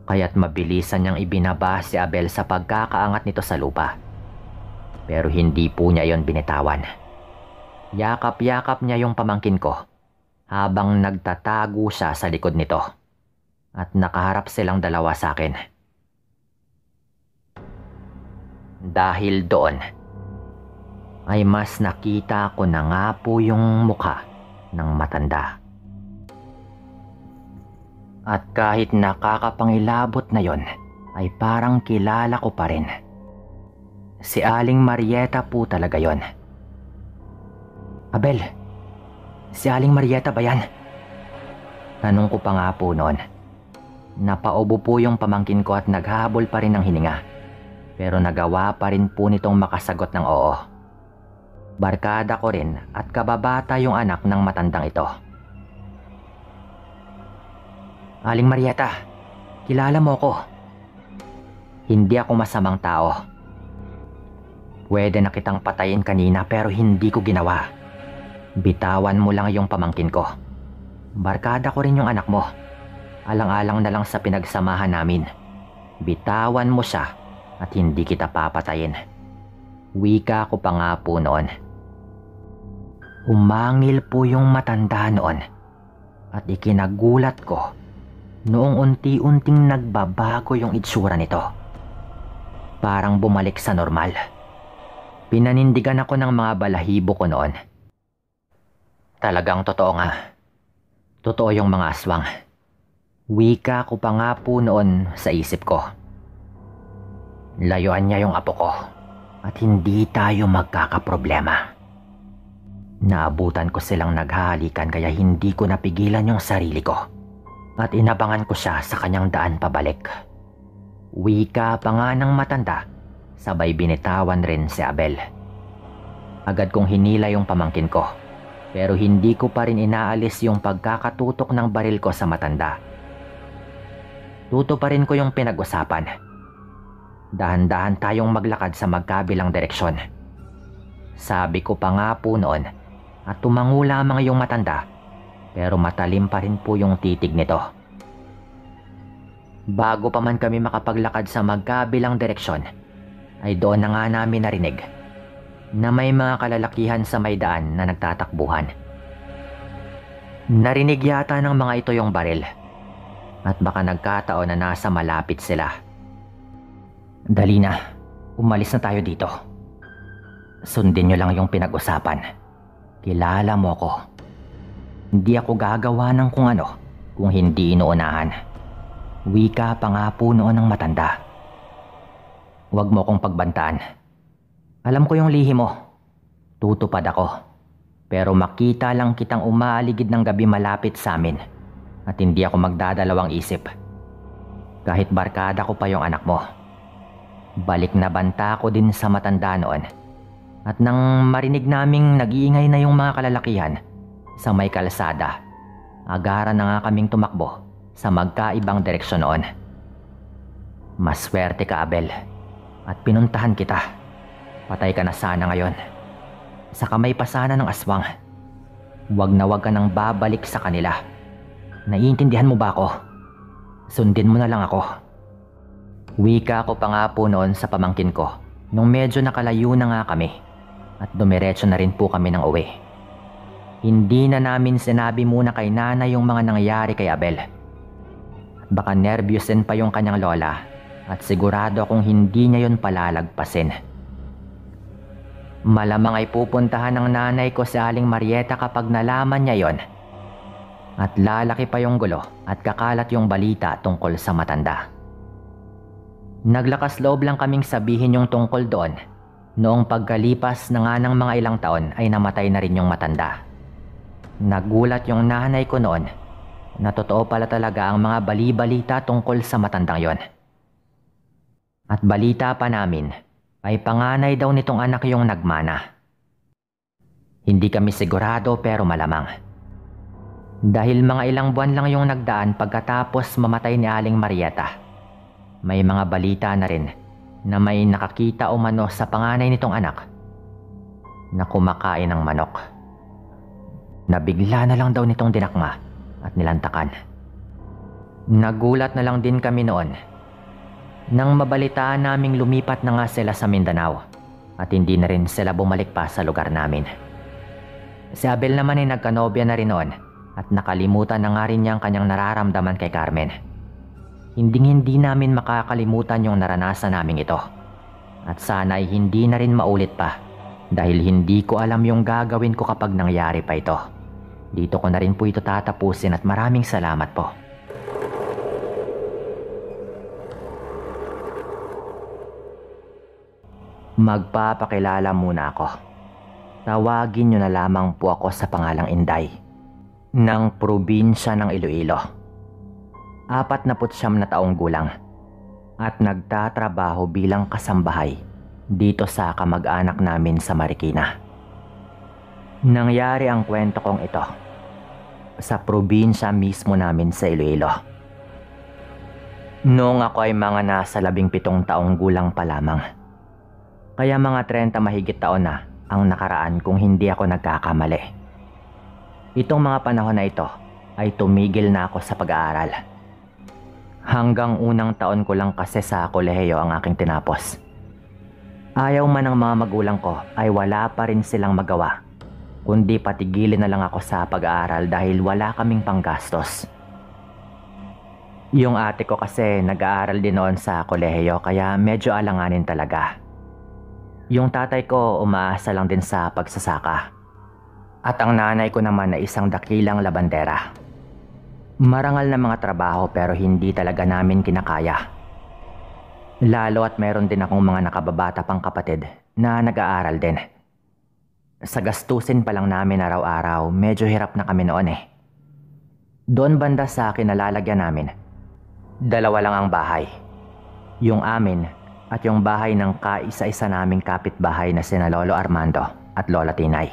Kaya't mabilisan niyang ibinaba si Abel sa pagkakaangat nito sa lupa. Pero hindi po niya yon binitawan. Yakap-yakap niya yung pamangkin ko habang nagtatago siya sa likod nito at nakaharap silang dalawa sa akin. Dahil doon ay mas nakita ko na nga po yung mukha ng matanda. At kahit nakakapangilabot na yon ay parang kilala ko pa rin. Si Aling Marieta po talaga yon. Abel, si Aling Marieta ba yan? Tanong ko pa nga po noon. Napaubo po yung pamangkin ko at naghahabol pa rin ng hininga. Pero nagawa pa rin po nitong makasagot ng oo. Barkada ko rin at kababata yung anak ng matandang ito. Aling Marieta, kilala mo ko. Hindi ako masamang tao. Pwede na kitang patayin kanina pero hindi ko ginawa. Bitawan mo lang yung pamangkin ko. Barkada ko rin yung anak mo. Alang-alang na lang sa pinagsamahan namin. Bitawan mo siya at hindi kita papatayin. Wika ko pa nga po noon. Umangil po yung matanda noon at ikinagulat ko noong unti-unting nagbabago yung itsura nito. Parang bumalik sa normal. Pinanindigan ako ng mga balahibo ko noon. Talagang totoo nga. Totoo yung mga aswang. Wika ko pa nga po noon sa isip ko. Layuan niya yung apo ko at hindi tayo magkakaproblema. Naabutan ko silang naghahalikan kaya hindi ko napigilan yung sarili ko at inabangan ko siya sa kanyang daan pabalik. Wika pa nga ng matanda, sabay binitawan rin si Abel. Agad kong hinila yung pamangkin ko pero hindi ko pa rin inaalis yung pagkakatutok ng baril ko sa matanda. Tutuparin ko yung pinag-usapan. Dahan-dahan tayong maglakad sa magkabilang direksyon. Sabi ko pa nga po noon at tumango lamang yung matanda pero matalim pa rin po yung titig nito. Bago pa man kami makapaglakad sa magkabilang direksyon ay doon na nga namin narinig na may mga kalalakihan sa may daan na nagtatakbuhan. Narinig yata ng mga ito yung baril at baka nagkataon na nasa malapit sila. Dali na, umalis na tayo dito. Sundin nyo lang yung pinag-usapan. Kilala mo ko. Hindi ako gagawa ng kung ano kung hindi inuunahan. Wika pa nga po noon ng matanda. Huwag mo kong pagbantaan. Alam ko yung lihi mo. Tutupad ako. Pero makita lang kitang umaaligid ng gabi malapit sa amin at hindi ako magdadalawang isip. Kahit barkada ko pa yung anak mo. Balik na banta ko din sa matanda noon. At nang marinig naming nag-iingay na yung mga kalalakihan sa may kalsada, agaran na nga kaming tumakbo sa magkaibang direksyon noon. Maswerte ka, Abel. at pinuntahan kita. Patay ka na sana ngayon. Sa kamay pa sana ng aswang. Huwag na huwag ka nang babalik sa kanila. Naiintindihan mo ba ako? Sundin mo na lang ako. Wika ko pa nga po noon sa pamangkin ko nung medyo nakalayo na nga kami at dumiretso na rin po kami ng uwi. Hindi na namin sinabi muna kay nanay yung mga nangyayari kay Abel. At baka nervyos din pa yung kanyang lola at sigurado akong hindi niya yun palalagpasin. Malamang ay pupuntahan ng nanay ko si Aling Marieta kapag nalaman niya yon. At lalaki pa yung gulo at kakalat yung balita tungkol sa matanda. Naglakas loob lang kaming sabihin yung tungkol doon. Noong pagkalipas na nga ng mga ilang taon ay namatay na rin yung matanda. Nagulat yung nanay ko noon na totoo pala talaga ang mga bali-balita tungkol sa matandang yon. At balita pa namin ay panganay daw nitong anak yung nagmana. Hindi kami sigurado pero malamang. Dahil mga ilang buwan lang yung nagdaan pagkatapos mamatay ni Aling Marieta, may mga balita na rin na may nakakita umano sa panganay nitong anak na kumakain ng manok. Nabigla na lang daw nitong dinakma at nilantakan. Nagulat na lang din kami noon nang mabalitaan naming lumipat na nga sila sa Mindanao at hindi na rin sila bumalik pa sa lugar namin. Si Abel naman ay nagkanobya na rin noon at nakalimutan na nga rin niya ang kanyang nararamdaman kay Carmen. Hindi namin makakalimutan yung naranasan namin ito. At sana ay hindi na rin maulit pa dahil hindi ko alam yung gagawin ko kapag nangyari pa ito. Dito ko na rin po ito tatapusin at maraming salamat po. Magpapakilala muna ako. Tawagin niyo na lamang po ako sa pangalang Inday ng probinsya ng Iloilo. 49 na taong gulang at nagtatrabaho bilang kasambahay dito sa kamag-anak namin sa Marikina. Nangyari ang kwento kong ito sa probinsya mismo namin sa Iloilo. Noong ako ay mga nasa 17 taong gulang pa lamang. Kaya mga 30 mahigit taon na ang nakaraan kung hindi ako nagkakamali. Itong mga panahon na ito ay tumigil na ako sa pag-aaral. Hanggang unang taon ko lang kasi sa kolehiyo ang aking tinapos. Ayaw man ng mga magulang ko ay wala pa rin silang magawa, kundi patigilin na lang ako sa pag-aaral dahil wala kaming panggastos. Yung ate ko kasi nag-aaral din noon sa kolehiyo kaya medyo alanganin talaga. Yung tatay ko umaasa lang din sa pagsasaka. At ang nanay ko naman ay isang dakilang labandera. Marangal na mga trabaho pero hindi talaga namin kinakaya. Lalo at meron din akong mga nakababata pang kapatid na nag-aaral din. Sa gastusin pa lang namin araw-araw, medyo hirap na kami noon eh. Doon banda sa akin nalalagyan namin, 2 lang ang bahay. Yung amin at yung bahay ng kaisa-isa naming kapitbahay na sina Lolo Armando at Lola Tinay.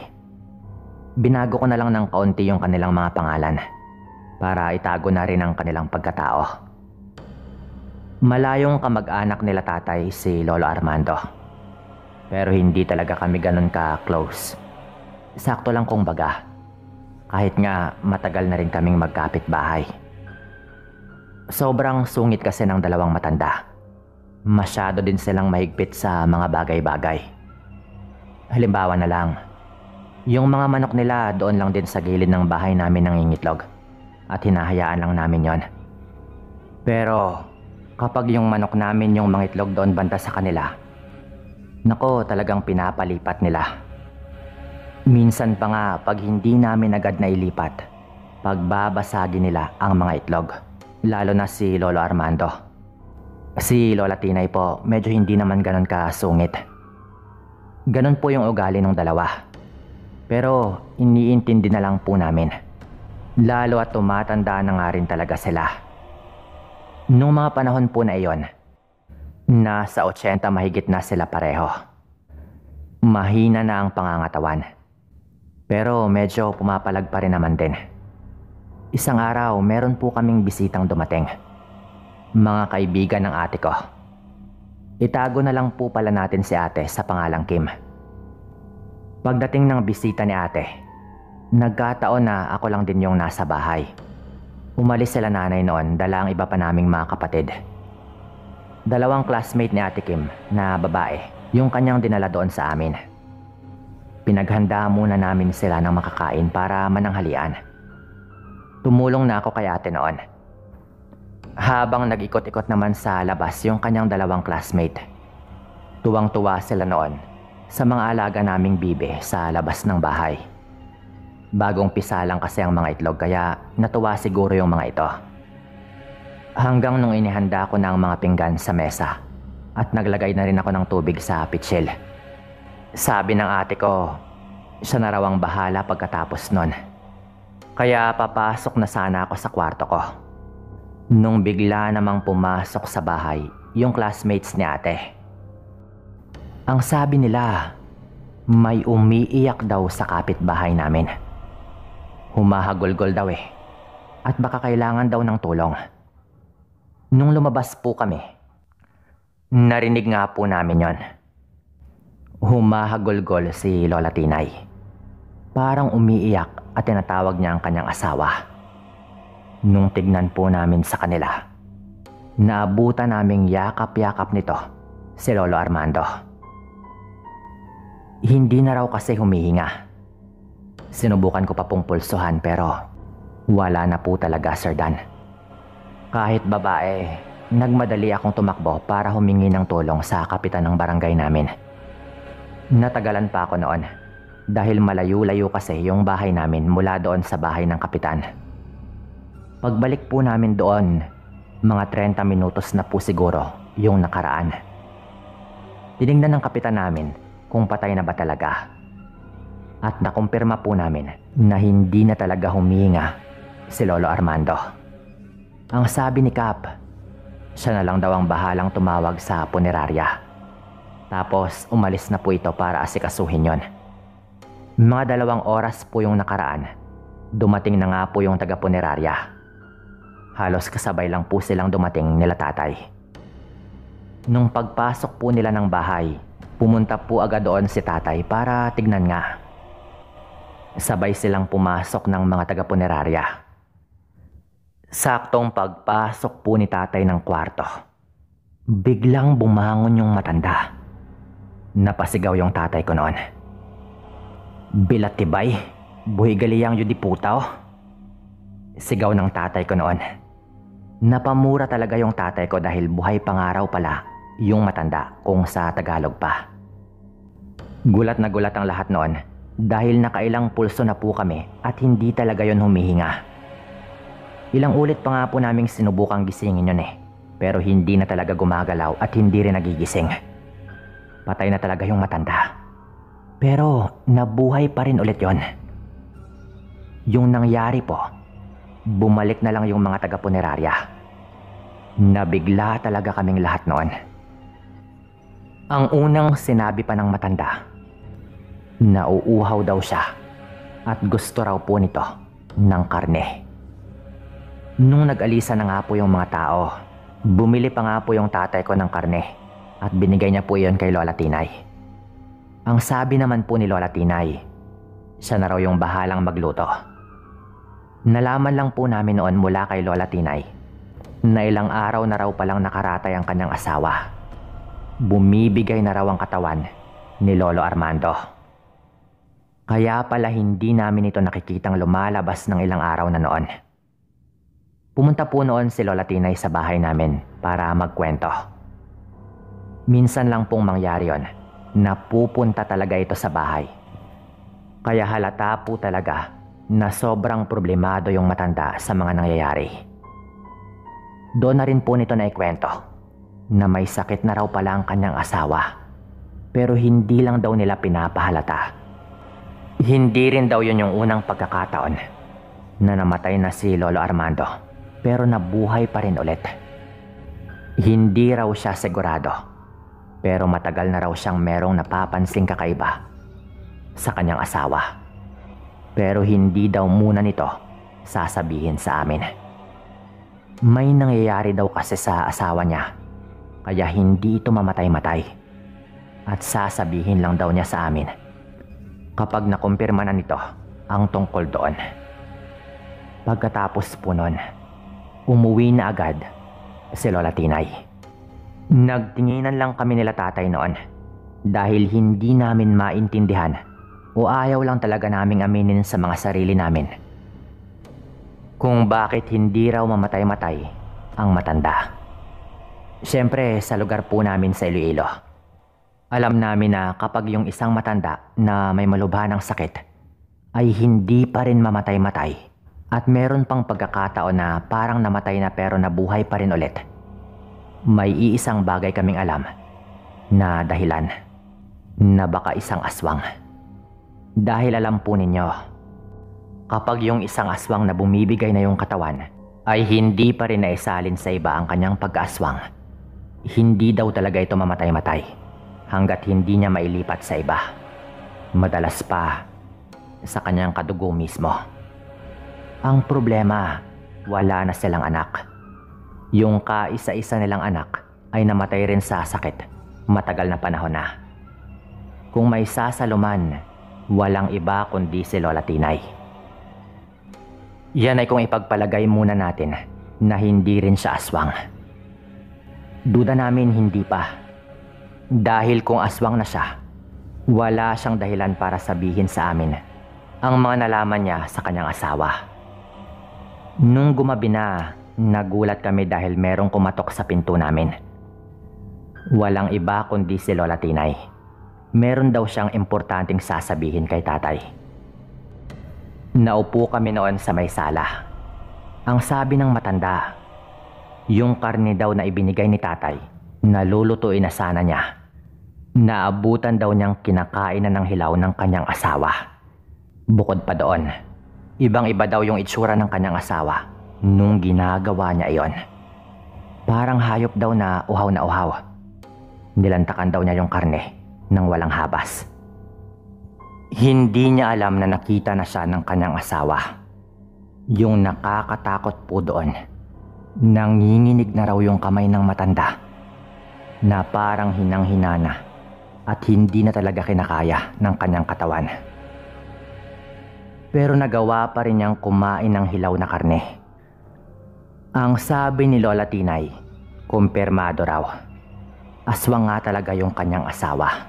Binago ko na lang ng kaunti yung kanilang mga pangalan para itago na rin ang kanilang pagkatao. Malayong kamag-anak nila tatay si Lolo Armando. Pero hindi talaga kami ganun ka-close. Sakto lang kung baga. Kahit nga matagal na rin kaming magkapit-bahay. Sobrang sungit kasi ng 2 matanda. Masyado din silang mahigpit sa mga bagay-bagay. Halimbawa na lang, yung mga manok nila doon lang din sa gilid ng bahay namin nangingitlog. At hinahayaan lang namin yon. Pero kapag yung manok namin yung mangitlog doon banda sa kanila, nako talagang pinapalipat nila. Minsan pa nga pag hindi namin agad nailipat, pagbabasagin nila ang mga itlog. Lalo na si Lolo Armando. Si Lola Tinay po medyo hindi naman ganun kasungit. Ganun po yung ugali ng 2. Pero iniintindi na lang po namin. Lalo at tumatanda na nga rin talaga sila. Noong mga panahon po na iyon, nasa 80 mahigit na sila pareho. Mahina na ang pangangatawan. Pero medyo pumapalag pa rin naman din. Isang araw, meron po kaming bisitang dumating. Mga kaibigan ng ate ko. Itago na lang po pala natin si ate sa pangalang Kim. Pagdating ng bisita ni ate, nagkataon na ako lang din yung nasa bahay. Umalis sila nanay noon, dala ang iba pa naming mga kapatid. 2 classmate ni ate Kim na babae yung kanyang dinala doon sa amin. Pinaghanda muna namin sila ng makakain para mananghalian. Tumulong na ako kay ate noon. Habang nag-ikot-ikot naman sa labas yung kanyang 2 classmate, tuwang-tuwa sila noon sa mga alaga naming bibe sa labas ng bahay. Bagong pisa lang kasi ang mga itlog kaya natuwa siguro yung mga ito. Hanggang nung inihanda ko na ang mga pinggan sa mesa at naglagay na rin ako ng tubig sa pitsil. Sabi ng ate ko, siya na raw ang bahala pagkatapos nun. Kaya papasok na sana ako sa kwarto ko. Nung bigla namang pumasok sa bahay yung classmates ni ate. Ang sabi nila, may umiiyak daw sa kapitbahay namin. Humahagulgol daw at baka kailangan daw ng tulong. Nung lumabas po kami, narinig nga po namin yon. Humahagulgol si Lola Tinay. Parang umiiyak at tinatawag niya ang kanyang asawa. Nung tignan po namin sa kanila, naabutan naming yakap-yakap nito si Lolo Armando. Hindi na raw kasi humihinga. Sinubukan ko pa pong pulsuhan pero wala na po talaga, Sir Dan. Kahit babae, nagmadali akong tumakbo para humingi ng tulong sa kapitan ng barangay namin. Natagalan pa ako noon dahil malayo-layo kasi yung bahay namin mula doon sa bahay ng kapitan. Pagbalik po namin doon, mga 30 minutos na po siguro yung nakaraan. Tinignan ng kapitan namin kung patay na ba talaga. At nakumpirma po namin na hindi na talaga humihinga si Lolo Armando. Ang sabi ni Kap, siya na lang daw ang bahalang tumawag sa punerarya. Tapos umalis na po ito para asikasuhin yon. Mga 2 oras po yung nakaraan, dumating na nga po yung taga-punerarya. Halos kasabay lang po silang dumating nila tatay. Nung pagpasok po nila ng bahay, pumunta po agad doon si tatay para tignan nga. Sabay silang pumasok ng mga taga-punerarya. Saktong pagpasok po ni tatay ng kwarto, biglang bumangon yung matanda. Napasigaw yung tatay ko noon. "Bilatibay, buhay galiyang yun di putaw." Sigaw ng tatay ko noon. Napamura talaga yung tatay ko dahil buhay pangaraw pala yung matanda kung sa Tagalog pa. Gulat na gulat ang lahat noon dahil nakailang pulso na po kami at hindi talaga yon humihinga. Ilang ulit pa nga po naming sinubukang gisingin yun pero hindi na talaga gumagalaw at hindi rin nagigising. Patay na talaga yung matanda. Pero nabuhay pa rin ulit yon. Yung nangyari po, bumalik na lang yung mga taga-punerarya. Nabigla talaga kaming lahat noon. Ang unang sinabi pa ng matanda, nauuhaw daw siya at gusto raw po nito ng karne. Nung nag-alisa na nga po yung mga tao, bumili pa nga po yung tatay ko ng karne at binigay niya po yon kay Lola Tinay. Ang sabi naman po ni Lola Tinay, siya na raw yung bahalang magluto. Nalaman lang po namin noon mula kay Lola Tinay na ilang araw na raw palang nakaratay ang kanyang asawa. Bumibigay na raw ang katawan ni Lolo Armando. Kaya pala hindi namin ito nakikitang lumalabas ng ilang araw na noon. Pumunta po noon si Lola Tinay sa bahay namin para magkwento. Minsan lang pong mangyari yon na pupunta talaga ito sa bahay. Kaya halata po talaga na sobrang problemado yung matanda sa mga nangyayari. Doon na rin po nito naikwento na may sakit na raw pala ang kanyang asawa pero hindi lang daw nila pinapahalata. Hindi rin daw yun yung unang pagkakataon na namatay na si Lolo Armando pero nabuhay pa rin ulit. Hindi raw siya sigurado pero matagal na raw siyang merong napapansing kakaiba sa kanyang asawa. Pero hindi daw muna nito sasabihin sa amin. May nangyayari daw kasi sa asawa niya kaya hindi ito mamatay-matay. At sasabihin lang daw niya sa amin kapag nakumpirma na nito ang tungkol doon. Pagkatapos po nun, umuwi na agad si Lola Tinay. Nagtinginan lang kami nila tatay noon dahil hindi namin maintindihan o ayaw lang talaga naming aminin sa mga sarili namin kung bakit hindi raw mamatay-matay ang matanda. Siyempre sa lugar po namin sa Iloilo, alam namin na kapag yung isang matanda na may malubhanang sakit ay hindi pa rin mamatay-matay at meron pang pagkakataon na parang namatay na pero nabuhay pa rin ulit, may iisang bagay kaming alam na dahilan na baka isang aswang. Dahil alam po ninyo, kapag yung isang aswang na bumibigay na yung katawan ay hindi pa rin naisalin sa iba ang kanyang pagkaaswang, hindi daw talaga ito mamatay-matay hanggat hindi niya mailipat sa iba. Madalas pa sa kanyang kadugo mismo. Ang problema, wala na silang anak. Yung kaisa-isa nilang anak ay namatay rin sa sakit matagal na panahon na. Kung may sasaluman, walang iba kundi si Lola Tinay. Yan ay kung ipagpalagay muna natin na hindi rin siya aswang. Duda namin hindi pa. Dahil kung aswang na siya, wala siyang dahilan para sabihin sa amin ang mga nalaman niya sa kanyang asawa. Nung gumabi na, nagulat kami dahil merong kumatok sa pinto namin. Walang iba kundi si Lola Tinay. Meron daw siyang importanteng sasabihin kay tatay. Naupo kami noon sa may sala. Ang sabi ng matanda, yung karne daw na ibinigay ni tatay, nalulutuin na sana niya. Naabutan daw niyang kinakain na ng hilaw ng kanyang asawa. Bukod pa doon, ibang-iba daw yung itsura ng kanyang asawa nung ginagawa niya iyon. Parang hayop daw na uhaw. Nilantakan daw niya yung karne nang walang habas. Hindi niya alam na nakita na siya ng kanyang asawa. Yung nakakatakot po doon, nanginginig na raw yung kamay ng matanda na parang hinang-hinana at hindi na talaga kinakaya ng kanyang katawan. Pero nagawa pa rin niyang kumain ng hilaw na karne. Ang sabi ni Lola Tinay, kumpirmado raw. Aswang nga talaga yung kanyang asawa.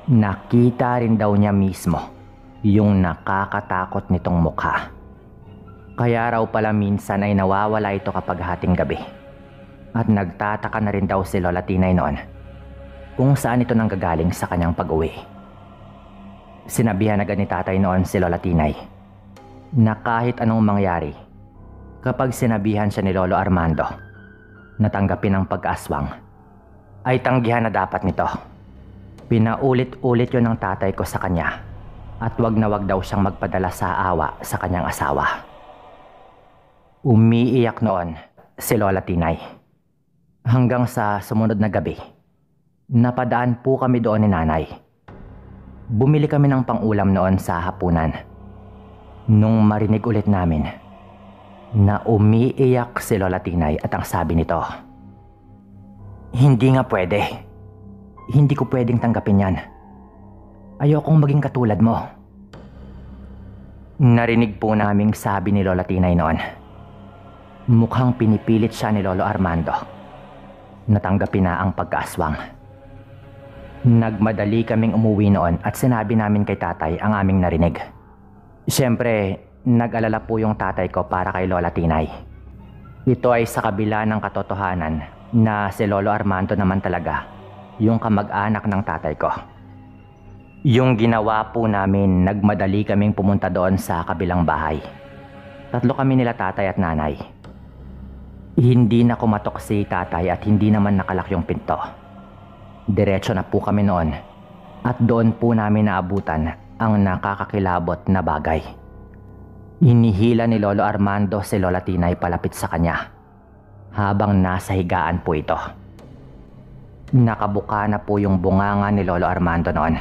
Nakita rin daw niya mismo yung nakakatakot nitong mukha. Kaya raw pala minsan ay nawawala ito kapag hating gabi. At nagtataka na rin daw si Lola Tinay noon kung saan ito nanggagaling sa kanyang pag-uwi. Sinabihan agad ni tatay noon si Lola Tinay na kahit anong mangyari, kapag sinabihan siya ni Lolo Armando na tanggapin ang pag-aswang, ay tanggihan na dapat nito. Pinaulit-ulit yun ng tatay ko sa kanya at wag na wag daw siyang magpadala sa awa sa kanyang asawa. Umiiyak noon si Lola Tinay. Hanggang sa sumunod na gabi, napadaan po kami doon ni nanay. Bumili kami ng pang-ulam noon sa hapunan. Nung marinig ulit namin na umiiyak si Lola Tinay at ang sabi nito, "Hindi nga pwede. Hindi ko pwedeng tanggapin yan. Ayokong maging katulad mo." Narinig po naming sabi ni Lola Tinay noon. Mukhang pinipilit siya ni Lolo Armando na tanggapin na ang pagkaaswang. Nagmadali kaming umuwi noon at sinabi namin kay tatay ang aming narinig. Siyempre, nag-alala po yung tatay ko para kay Lola Tinay. Ito ay sa kabila ng katotohanan na si Lolo Armando naman talaga yung kamag-anak ng tatay ko. Yung ginawa po namin, nagmadali kaming pumunta doon sa kabilang bahay. 3 kami nila tatay at nanay. Hindi na kumatok si tatay at hindi naman nakalak yung pinto. Diretso na po kami noon at doon po namin naabutan ang nakakakilabot na bagay. Inihila ni Lolo Armando si Lola Tinay palapit sa kanya habang nasa higaan po ito. Nakabuka na po yung bunganga ni Lolo Armando noon.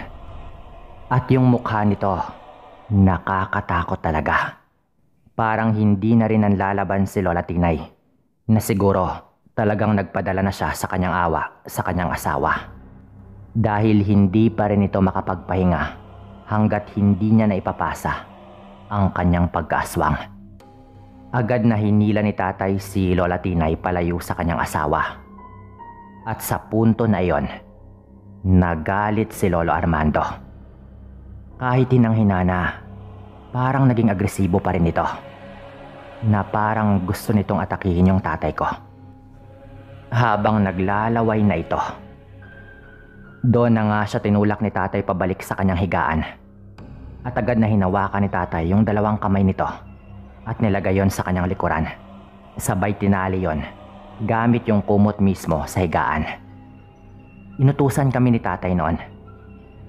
At yung mukha nito, nakakatakot talaga. Parang hindi na rin nanlalaban si Lola Tinay na siguro Talagang nagpadala na siya sa kanyang awa sa kanyang asawa. Dahil hindi pa rin ito makapagpahinga hanggat hindi niya naipapasa ang kanyang pagkaaswang. Agad na hinila ni tatay si Lola Tinay palayo sa kanyang asawa. At sa punto na iyon, nagalit si Lolo Armando. Kahit hinang-hinana, parang naging agresibo pa rin ito, na parang gusto nitong atakihin yung tatay ko. Habang naglalaway na ito, doon na nga siya tinulak ni tatay pabalik sa kanyang higaan. At agad na hinawakan ni tatay yung dalawang kamay nito at nilagay yon sa kanyang likuran. Sabay tinali yon gamit yung kumot mismo sa higaan. Inutusan kami ni tatay noon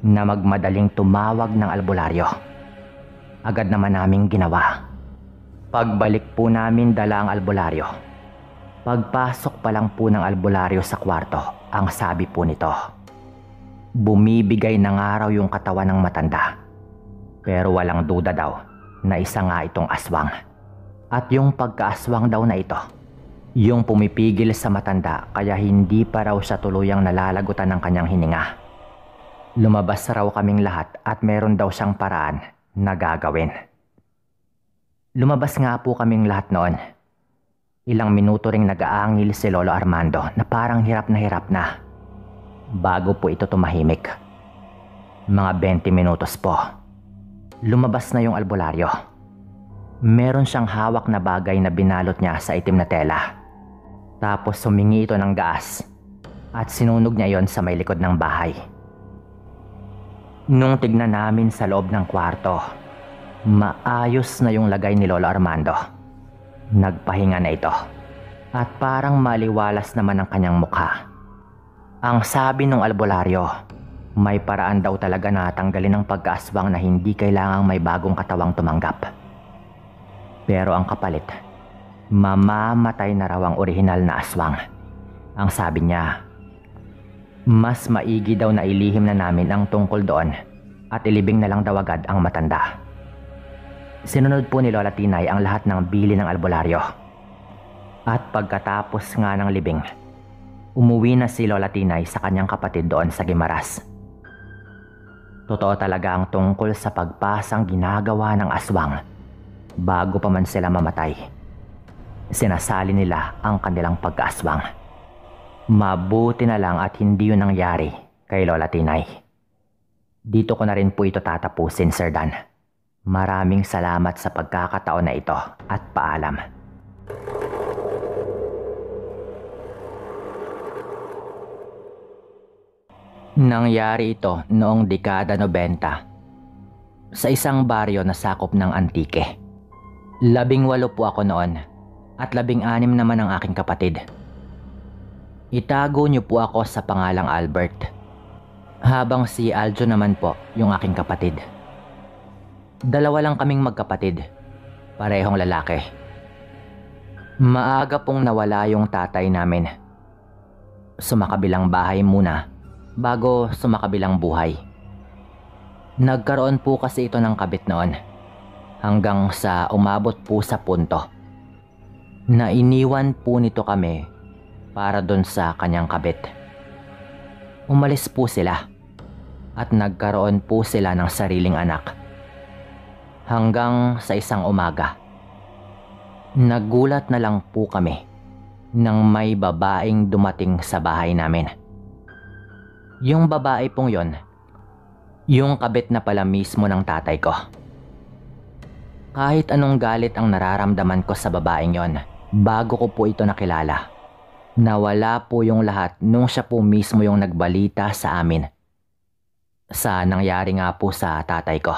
na magmadaling tumawag ng albularyo. Agad naman naming ginawa. Pagbalik po namin dala ang albularyo. Pagpasok pa lang po ng albularyo sa kwarto, ang sabi po nito, bumibigay ng araw yung katawan ng matanda. Pero walang duda daw na isa nga itong aswang. At yung pagkaaswang daw na ito, yung pumipigil sa matanda kaya hindi pa raw siya tuluyang nalalagutan ng kanyang hininga. Lumabas raw kaming lahat at meron daw siyang paraan na gagawin. Lumabas nga po kaming lahat noon. Ilang minuto ring nag-aangil si Lolo Armando na parang hirap na bago po ito tumahimik. Mga 20 minutos po. Lumabas na yung albularyo. Meron siyang hawak na bagay na binalot niya sa itim na tela. Tapos sumingi ito ng gaas at sinunog niya yon sa may likod ng bahay. Nung tignan namin sa loob ng kwarto, maayos na yung lagay ni Lolo Armando. Nagpahinga na ito at parang maliwalas naman ang kanyang mukha. Ang sabi ng albularyo, may paraan daw talaga na tanggalin ang pagkaaswang na hindi kailangang may bagong katawang tumanggap. Pero ang kapalit, mamamatay na raw ang orihinal na aswang. Ang sabi niya, mas maigi daw na ilihim na namin ang tungkol doon at ilibing na lang daw agad ang matanda. Sinunod po ni Lola Tinay ang lahat ng bili ng albularyo. At pagkatapos nga ng libing, umuwi na si Lola Tinay sa kanyang kapatid doon sa Guimaras. Totoo talaga ang tungkol sa pagpasang ginagawa ng aswang bago pa man sila mamatay. Sinasali nila ang kanilang pagkaaswang. Mabuti na lang at hindi yun nangyari kay Lola Tinay. Dito ko na rin po ito tatapusin, Sir Dan. Maraming salamat sa pagkakataon na ito at paalam. Nangyari ito noong dekada 90 sa isang baryo na sakop ng Antique. 18 po ako noon at 16 naman ang aking kapatid. Itago niyo po ako sa pangalang Albert, habang si Aljo naman po yung aking kapatid. Dalawa lang kaming magkapatid, parehong lalaki. Maaga pong nawala yung tatay namin. Sumakabilang bahay muna bago sumakabilang buhay. Nagkaroon po kasi ito ng kabit noon hanggang sa umabot po sa punto na iniwan po nito kami para doon sa kanyang kabit. Umalis po sila at nagkaroon po sila ng sariling anak. Hanggang sa isang umaga, nagulat na lang po kami nang may babaeng dumating sa bahay namin. Yung babae pong yon, yung kabit na pala mismo ng tatay ko. Kahit anong galit ang nararamdaman ko sa babaeng yon, bago ko po ito nakilala, nawala po yung lahat nung siya po mismo yung nagbalita sa amin sa nangyari nga po sa tatay ko.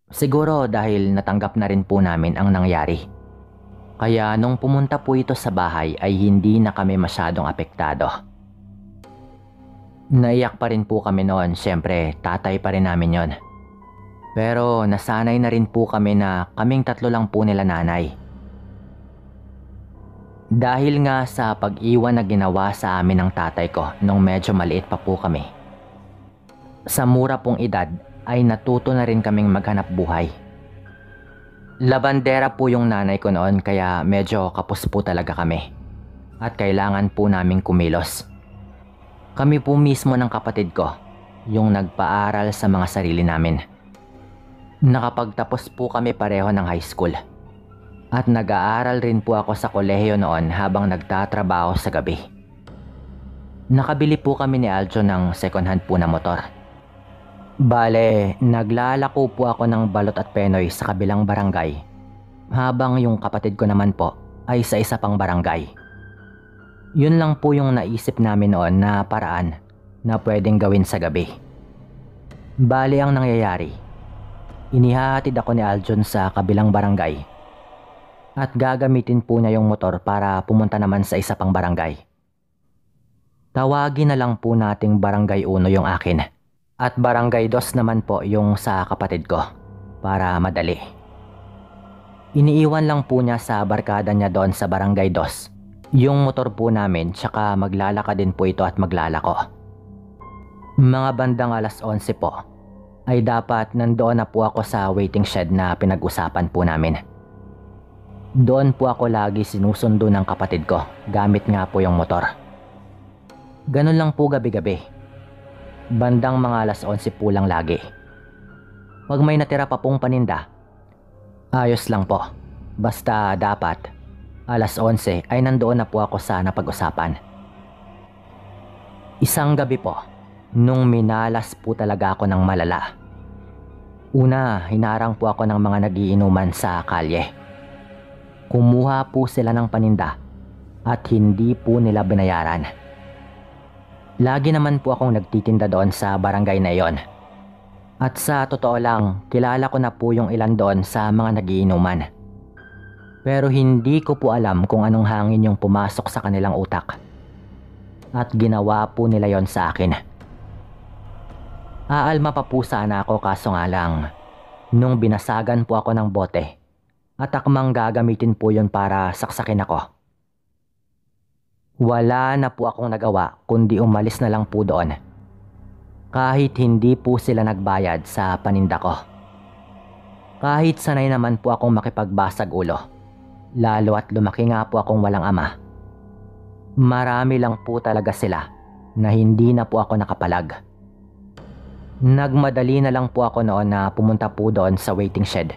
Siguro dahil natanggap na rin po namin ang nangyari. Kaya nung pumunta po ito sa bahay ay hindi na kami masyadong apektado. Naiyak pa rin po kami noon, syempre tatay pa rin namin yon. Pero nasanay na rin po kami na kaming tatlo lang po nila nanay. Dahil nga sa pag-iwan na ginawa sa amin ng tatay ko nung medyo maliit pa po kami, sa mura pong edad ay natuto na rin kaming maghanap buhay. Labandera po yung nanay ko noon kaya medyo kapos po talaga kami. at kailangan po naming kumilos. Kami po mismo ng kapatid ko yung nagpaaral sa mga sarili namin. Nakapagtapos po kami pareho ng high school. At nag-aaral rin po ako sa kolehiyo noon habang nagtatrabaho sa gabi. Nakabili po kami ni Aljo ng second hand po na motor. Bale, naglalako po ako ng balot at penoy sa kabilang barangay, habang yung kapatid ko naman po ay sa isa pang barangay. Yun lang po yung naisip namin noon na paraan na pwedeng gawin sa gabi. Bale, ang nangyayari, inihahatid ako ni Aljon sa kabilang barangay at gagamitin po niya yung motor para pumunta naman sa isa pang barangay. Tawagin na lang po nating barangay 1 yung akin at barangay 2 naman po yung sa kapatid ko para madali. Iniiwan lang po niya sa barkada niya doon sa barangay 2 yung motor po namin, tsaka maglalakad din po ito at maglalako. Mga bandang 11:00 po ay dapat nandoon na po ako sa waiting shed na pinag-usapan po namin. Doon po ako lagi sinusundo ng kapatid ko gamit nga po yung motor. Ganun lang po gabi-gabi. Bandang mga 11:00 po lang lagi. Pag may natira pa pong paninda, ayos lang po. Basta dapat 11:00 ay nandoon na po ako sa napag-usapan. Isang gabi po, nung minalas po talaga ako ng malala. Una, hinarang po ako ng mga nagiinuman sa kalye. Kumuha po sila ng paninda at hindi po nila binayaran. Lagi naman po akong nagtitinda doon sa barangay na iyon. At sa totoo lang, kilala ko na po yung ilan doon sa mga nagiinuman. Pero hindi ko po alam kung anong hangin yung pumasok sa kanilang utak. At ginawa po nila yon sa akin. Aalma pa po sana ako, kaso nga lang, nung binasagan po ako ng bote, at akmang gagamitin po yon para saksakin ako. Wala na po akong nagawa kundi umalis na lang po doon. Kahit hindi po sila nagbayad sa paninda ko. Kahit sanay naman po akong makipagbasag ulo, lalo at lumaki nga po akong walang ama. Marami lang po talaga sila na hindi na po ako nakapalag. Nagmadali na lang po ako noon na pumunta po doon sa waiting shed,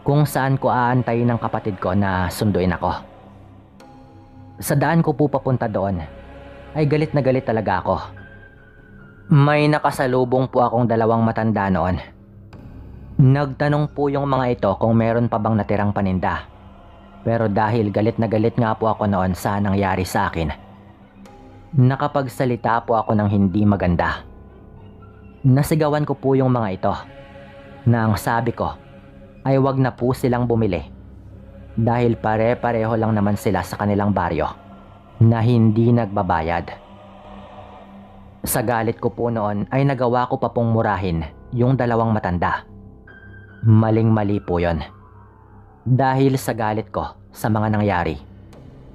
kung saan ko aantayin ng kapatid ko na sunduin ako. Sa daan ko po papunta doon, ay galit na galit talaga ako. May nakasalubong po akong dalawang matanda noon. Nagtanong po yung mga ito kung meron pa bang natirang paninda. Pero dahil galit na galit nga po ako noon sa nangyari sa akin, nakapagsalita po ako ng hindi maganda. Nasigawan ko po yung mga ito na ang sabi ko ay wag na po silang bumili dahil pare-pareho lang naman sila sa kanilang baryo na hindi nagbabayad. Sa galit ko po noon ay nagawa ko pa pong murahin yung dalawang matanda. Maling-mali po yon. Dahil sa galit ko sa mga nangyari,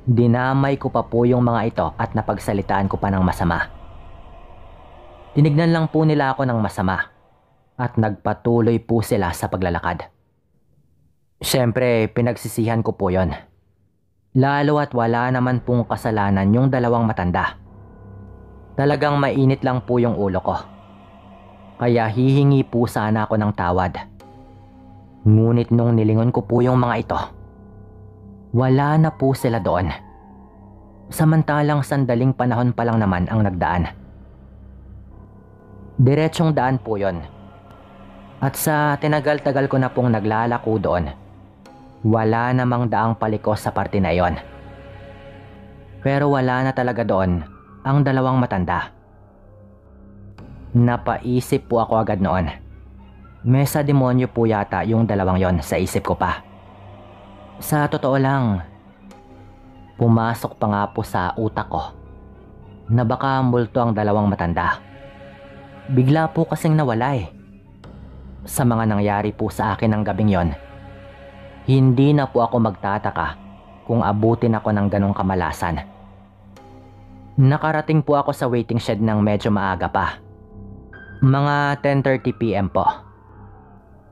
dinamay ko pa po yung mga ito at napagsalitaan ko pa ng masama. Tinignan lang po nila ako ng masama at nagpatuloy po sila sa paglalakad. Siyempre, pinagsisihan ko po yon. Lalo at wala naman pong kasalanan yung dalawang matanda. Talagang mainit lang po yung ulo ko. Kaya hihingi po sana ako ng tawad. Ngunit nung nilingon ko po yung mga ito, wala na po sila doon. Samantalang sandaling panahon pa lang naman ang nagdaan. Diretsyong daan po yon. At sa tinagal-tagal ko na pong naglalako doon, wala namang daang paliko sa parte na yon. Pero wala na talaga doon ang dalawang matanda. Napaisip po ako agad noon. Mesa demonyo po yata yung dalawang yon sa isip ko pa. Sa totoo lang, pumasok pa nga po sa utak ko na baka multo ang dalawang matanda. Bigla po kasing nawala eh. Sa mga nangyari po sa akin ng gabing yon, hindi na po ako magtataka kung abutin ako ng ganong kamalasan. Nakarating po ako sa waiting shed ng medyo maaga pa. Mga 10:30 PM po.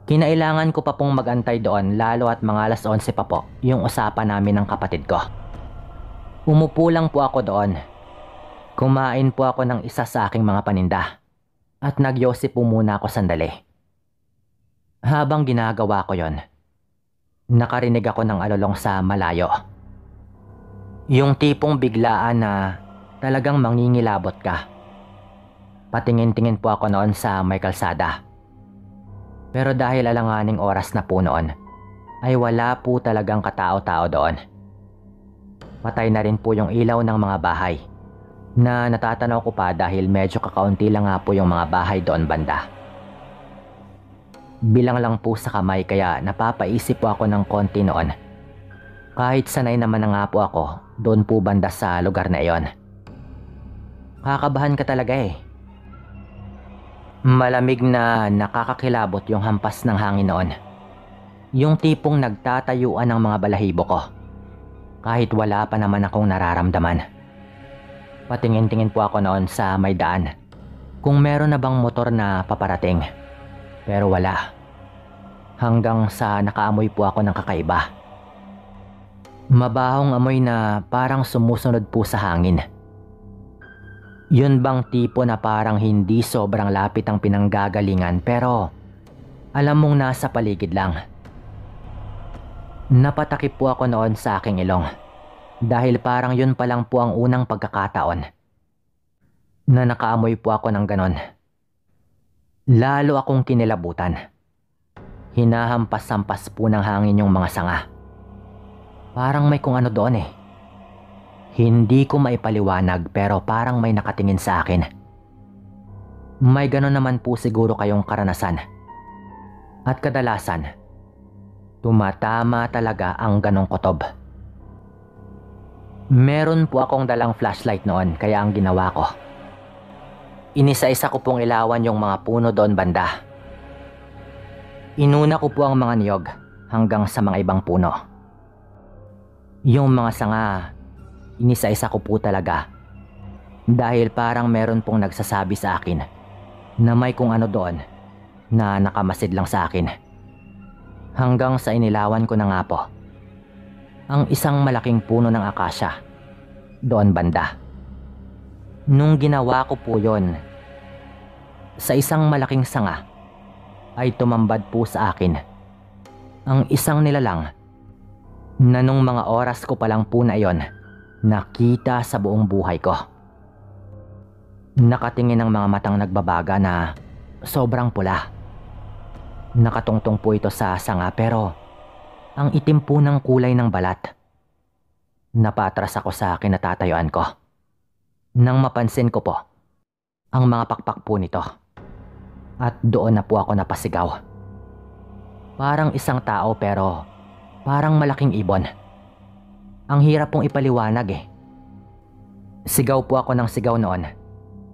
Kinailangan ko pa pong magantay doon lalo at mga 11:00 pa po yung usapan namin ng kapatid ko. Umupo lang po ako doon. Kumain po ako ng isa sa aking mga paninda at nagyosi po muna ako sandali. Habang ginagawa ko yon, nakarinig ako ng alulong sa malayo. Yung tipong biglaan na talagang mangingilabot ka. Patingin-tingin po ako noon sa may kalsada. Pero dahil alanganing oras na po noon, ay wala po talagang katao-tao doon. Patay na rin po yung ilaw ng mga bahay na natatanaw ko pa dahil medyo kakaunti lang nga po yung mga bahay doon banda. Bilang lang po sa kamay kaya napapaisip po ako ng konti noon. Kahit sanay naman na nga po ako doon po banda sa lugar na iyon. Kakabahan ka talaga eh. Malamig na nakakakilabot yung hampas ng hangin noon. Yung tipong nagtatayuan ng mga balahibo ko. Kahit wala pa naman akong nararamdaman. Patingin-tingin po ako noon sa may daan. Kung meron na bang motor na paparating. Pero wala. Hanggang sa nakaamoy po ako ng kakaiba. Mabahong amoy na parang sumusunod po sa hangin. Yun bang tipo na parang hindi sobrang lapit ang pinanggagalingan pero alam mong nasa paligid lang. Napatakip po ako noon sa aking ilong dahil parang yun pa lang po ang unang pagkakataon na nakaamoy po ako ng ganon. Lalo akong kinilabutan. Hinahampas-hampas po ng hangin yung mga sanga. Parang may kung ano doon eh. Hindi ko maipaliwanag pero parang may nakatingin sa akin. May ganon naman po siguro kayong karanasan. At kadalasan, tumatama talaga ang ganong kotob. Meron po akong dalang flashlight noon kaya ang ginawa ko, inisa-isa ko pong ilawan yung mga puno doon banda. Inuna ko po ang mga niyog hanggang sa mga ibang puno. Yung mga sanga, inisa-isa ko po talaga dahil parang meron pong nagsasabi sa akin na may kung ano doon na nakamasid lang sa akin. Hanggang sa inilawan ko na nga po ang isang malaking puno ng akasya doon banda. Nung ginawa ko po yon, sa isang malaking sanga ay tumambad po sa akin ang isang nilalang na nung mga oras ko pa lang po na iyon nakita sa buong buhay ko. Nakatingin ang mga matang nagbabaga na sobrang pula. Nakatungtong po ito sa sanga pero ang itim po ng kulay ng balat. Napatras ako sa kinatatayuan ko nang mapansin ko po ang mga pakpak po nito. At doon na po ako napasigaw. Parang isang tao pero parang malaking ibon. Ang hirap pong ipaliwanag eh. Sigaw po ako ng sigaw noon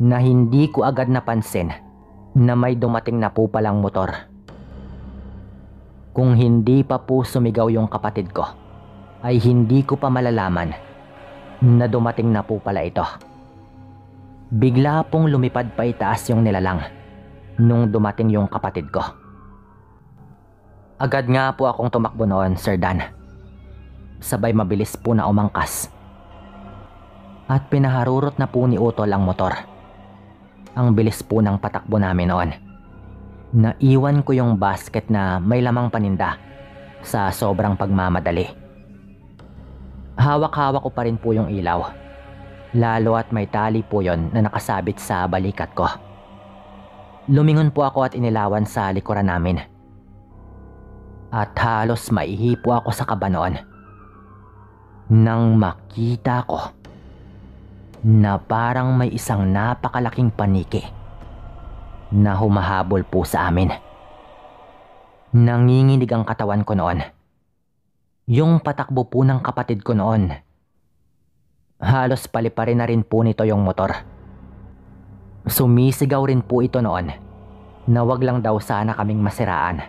na hindi ko agad napansin na may dumating na po palang motor. Kung hindi pa po sumigaw yung kapatid ko, ay hindi ko pa malalaman na dumating na po pala ito. Bigla pong lumipad pa itaas yung nilalang nung dumating yung kapatid ko. Agad nga po akong tumakbo noon, Sir Dan. Sabay mabilis po na umangkas. At pinaharurot na po ni Utol ang motor. Ang bilis po ng patakbo namin noon. Naiwan ko yung basket na may lamang paninda sa sobrang pagmamadali. Hawak-hawak ko pa rin po yung ilaw. Lalo at may tali po yon na nakasabit sa balikat ko. Lumingon po ako at inilawan sa likuran namin. At halos maihi po ako sa kaba noon nang makita ko na parang may isang napakalaking paniki na humahabol po sa amin. Nanginginig ang katawan ko noon. Yung patakbo po ng kapatid ko noon, halos paliparin na rin po nito yung motor. Sumisigaw rin po ito noon na wag lang daw sana kaming masiraan.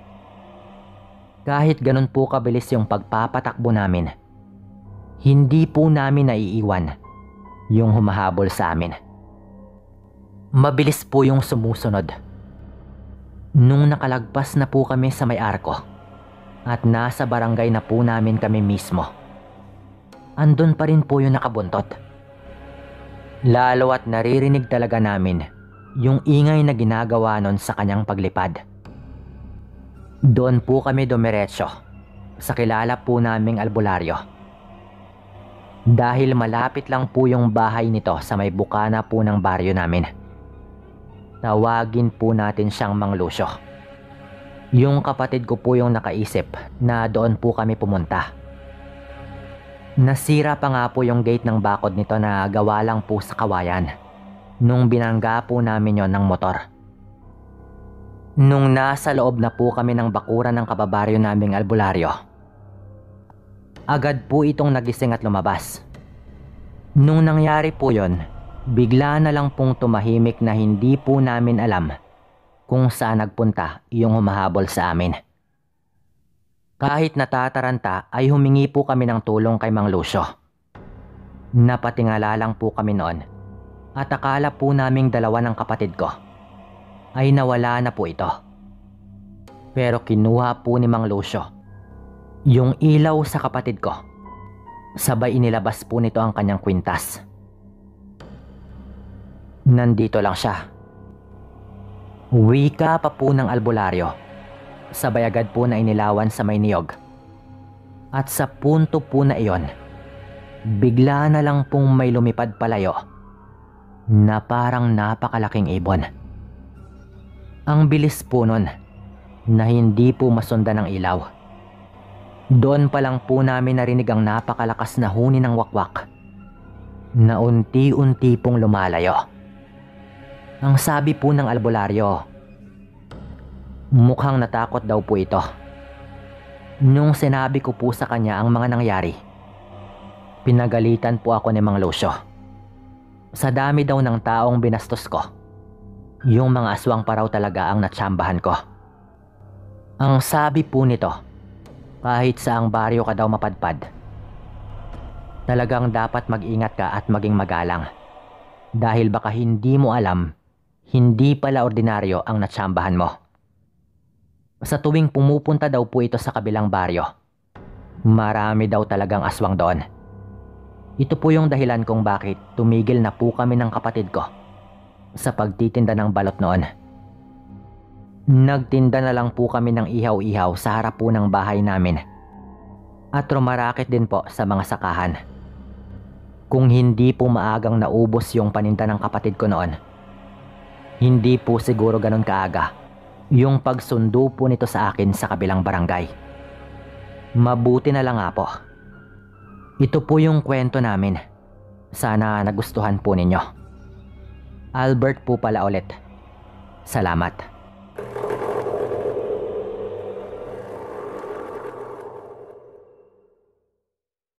Kahit ganun po kabilis yung pagpapatakbo namin, hindi po namin naiiwan yung humahabol sa amin. Mabilis po yung sumusunod. Nung nakalagpas na po kami sa may arko at nasa barangay na po namin kami mismo, andun pa rin po yung nakabuntot. Lalo at naririnig talaga namin yung ingay na ginagawa nun sa kanyang paglipad. Doon po kami dumiretso sa kilala po naming albularyo. Dahil malapit lang po yung bahay nito sa may bukana po ng baryo namin. Tawagin po natin siyang Mang Lucio. Yung kapatid ko po yung nakaisip na doon po kami pumunta. Nasira pa nga po yung gate ng bakod nito na gawa lang po sa kawayan nung binangga po namin yon ng motor. Nung nasa loob na po kami ng bakuran ng kababaryo naming albularyo, agad po itong nagising at lumabas. Nung nangyari po yon, bigla na lang pong tumahimik na hindi po namin alam kung saan nagpunta yung humahabol sa amin. Kahit natataranta ay humingi po kami ng tulong kay Mang Lucio. Napatingala lang po kami noon at akala po naming dalawa ng kapatid ko ay nawala na po ito. Pero kinuha po ni Mang Lucio yung ilaw sa kapatid ko. Sabay inilabas po nito ang kanyang kwintas. Nandito lang siya. Wika pa po ng albularyo. Sabay agad po na inilawan sa may niyog. At sa punto po na iyon, bigla na lang pong may lumipad palayo na parang napakalaking ibon. Ang bilis po nun na hindi po masundan ng ilaw. Doon pa lang po namin narinig ang napakalakas na huni ng wakwak na unti-unti pong lumalayo. Ang sabi po ng albularyo, mukhang natakot daw po ito. Nung sinabi ko po sa kanya ang mga nangyari, pinagalitan po ako ni Mang Lucio. Sa dami daw ng taong binastos ko, yung mga aswang pa raw talaga ang natsambahan ko. Ang sabi po nito, kahit saang baryo ka daw mapadpad, talagang dapat mag-ingat ka at maging magalang. Dahil baka hindi mo alam, hindi pala ordinaryo ang natsambahan mo. Sa tuwing pumupunta daw po ito sa kabilang baryo, marami daw talagang aswang doon. Ito po yung dahilan kung bakit tumigil na po kami ng kapatid ko sa pagtitinda ng balot noon. Nagtinda na lang po kami ng ihaw-ihaw sa harap po ng bahay namin at rumarakit din po sa mga sakahan. Kung hindi po maagang naubos yung paninda ng kapatid ko noon, hindi po siguro ganun kaaga yung pagsundo po nito sa akin sa kabilang barangay. Mabuti na lang nga po. Ito po yung kwento namin. Sana nagustuhan po ninyo. Albert po pala ulit. Salamat.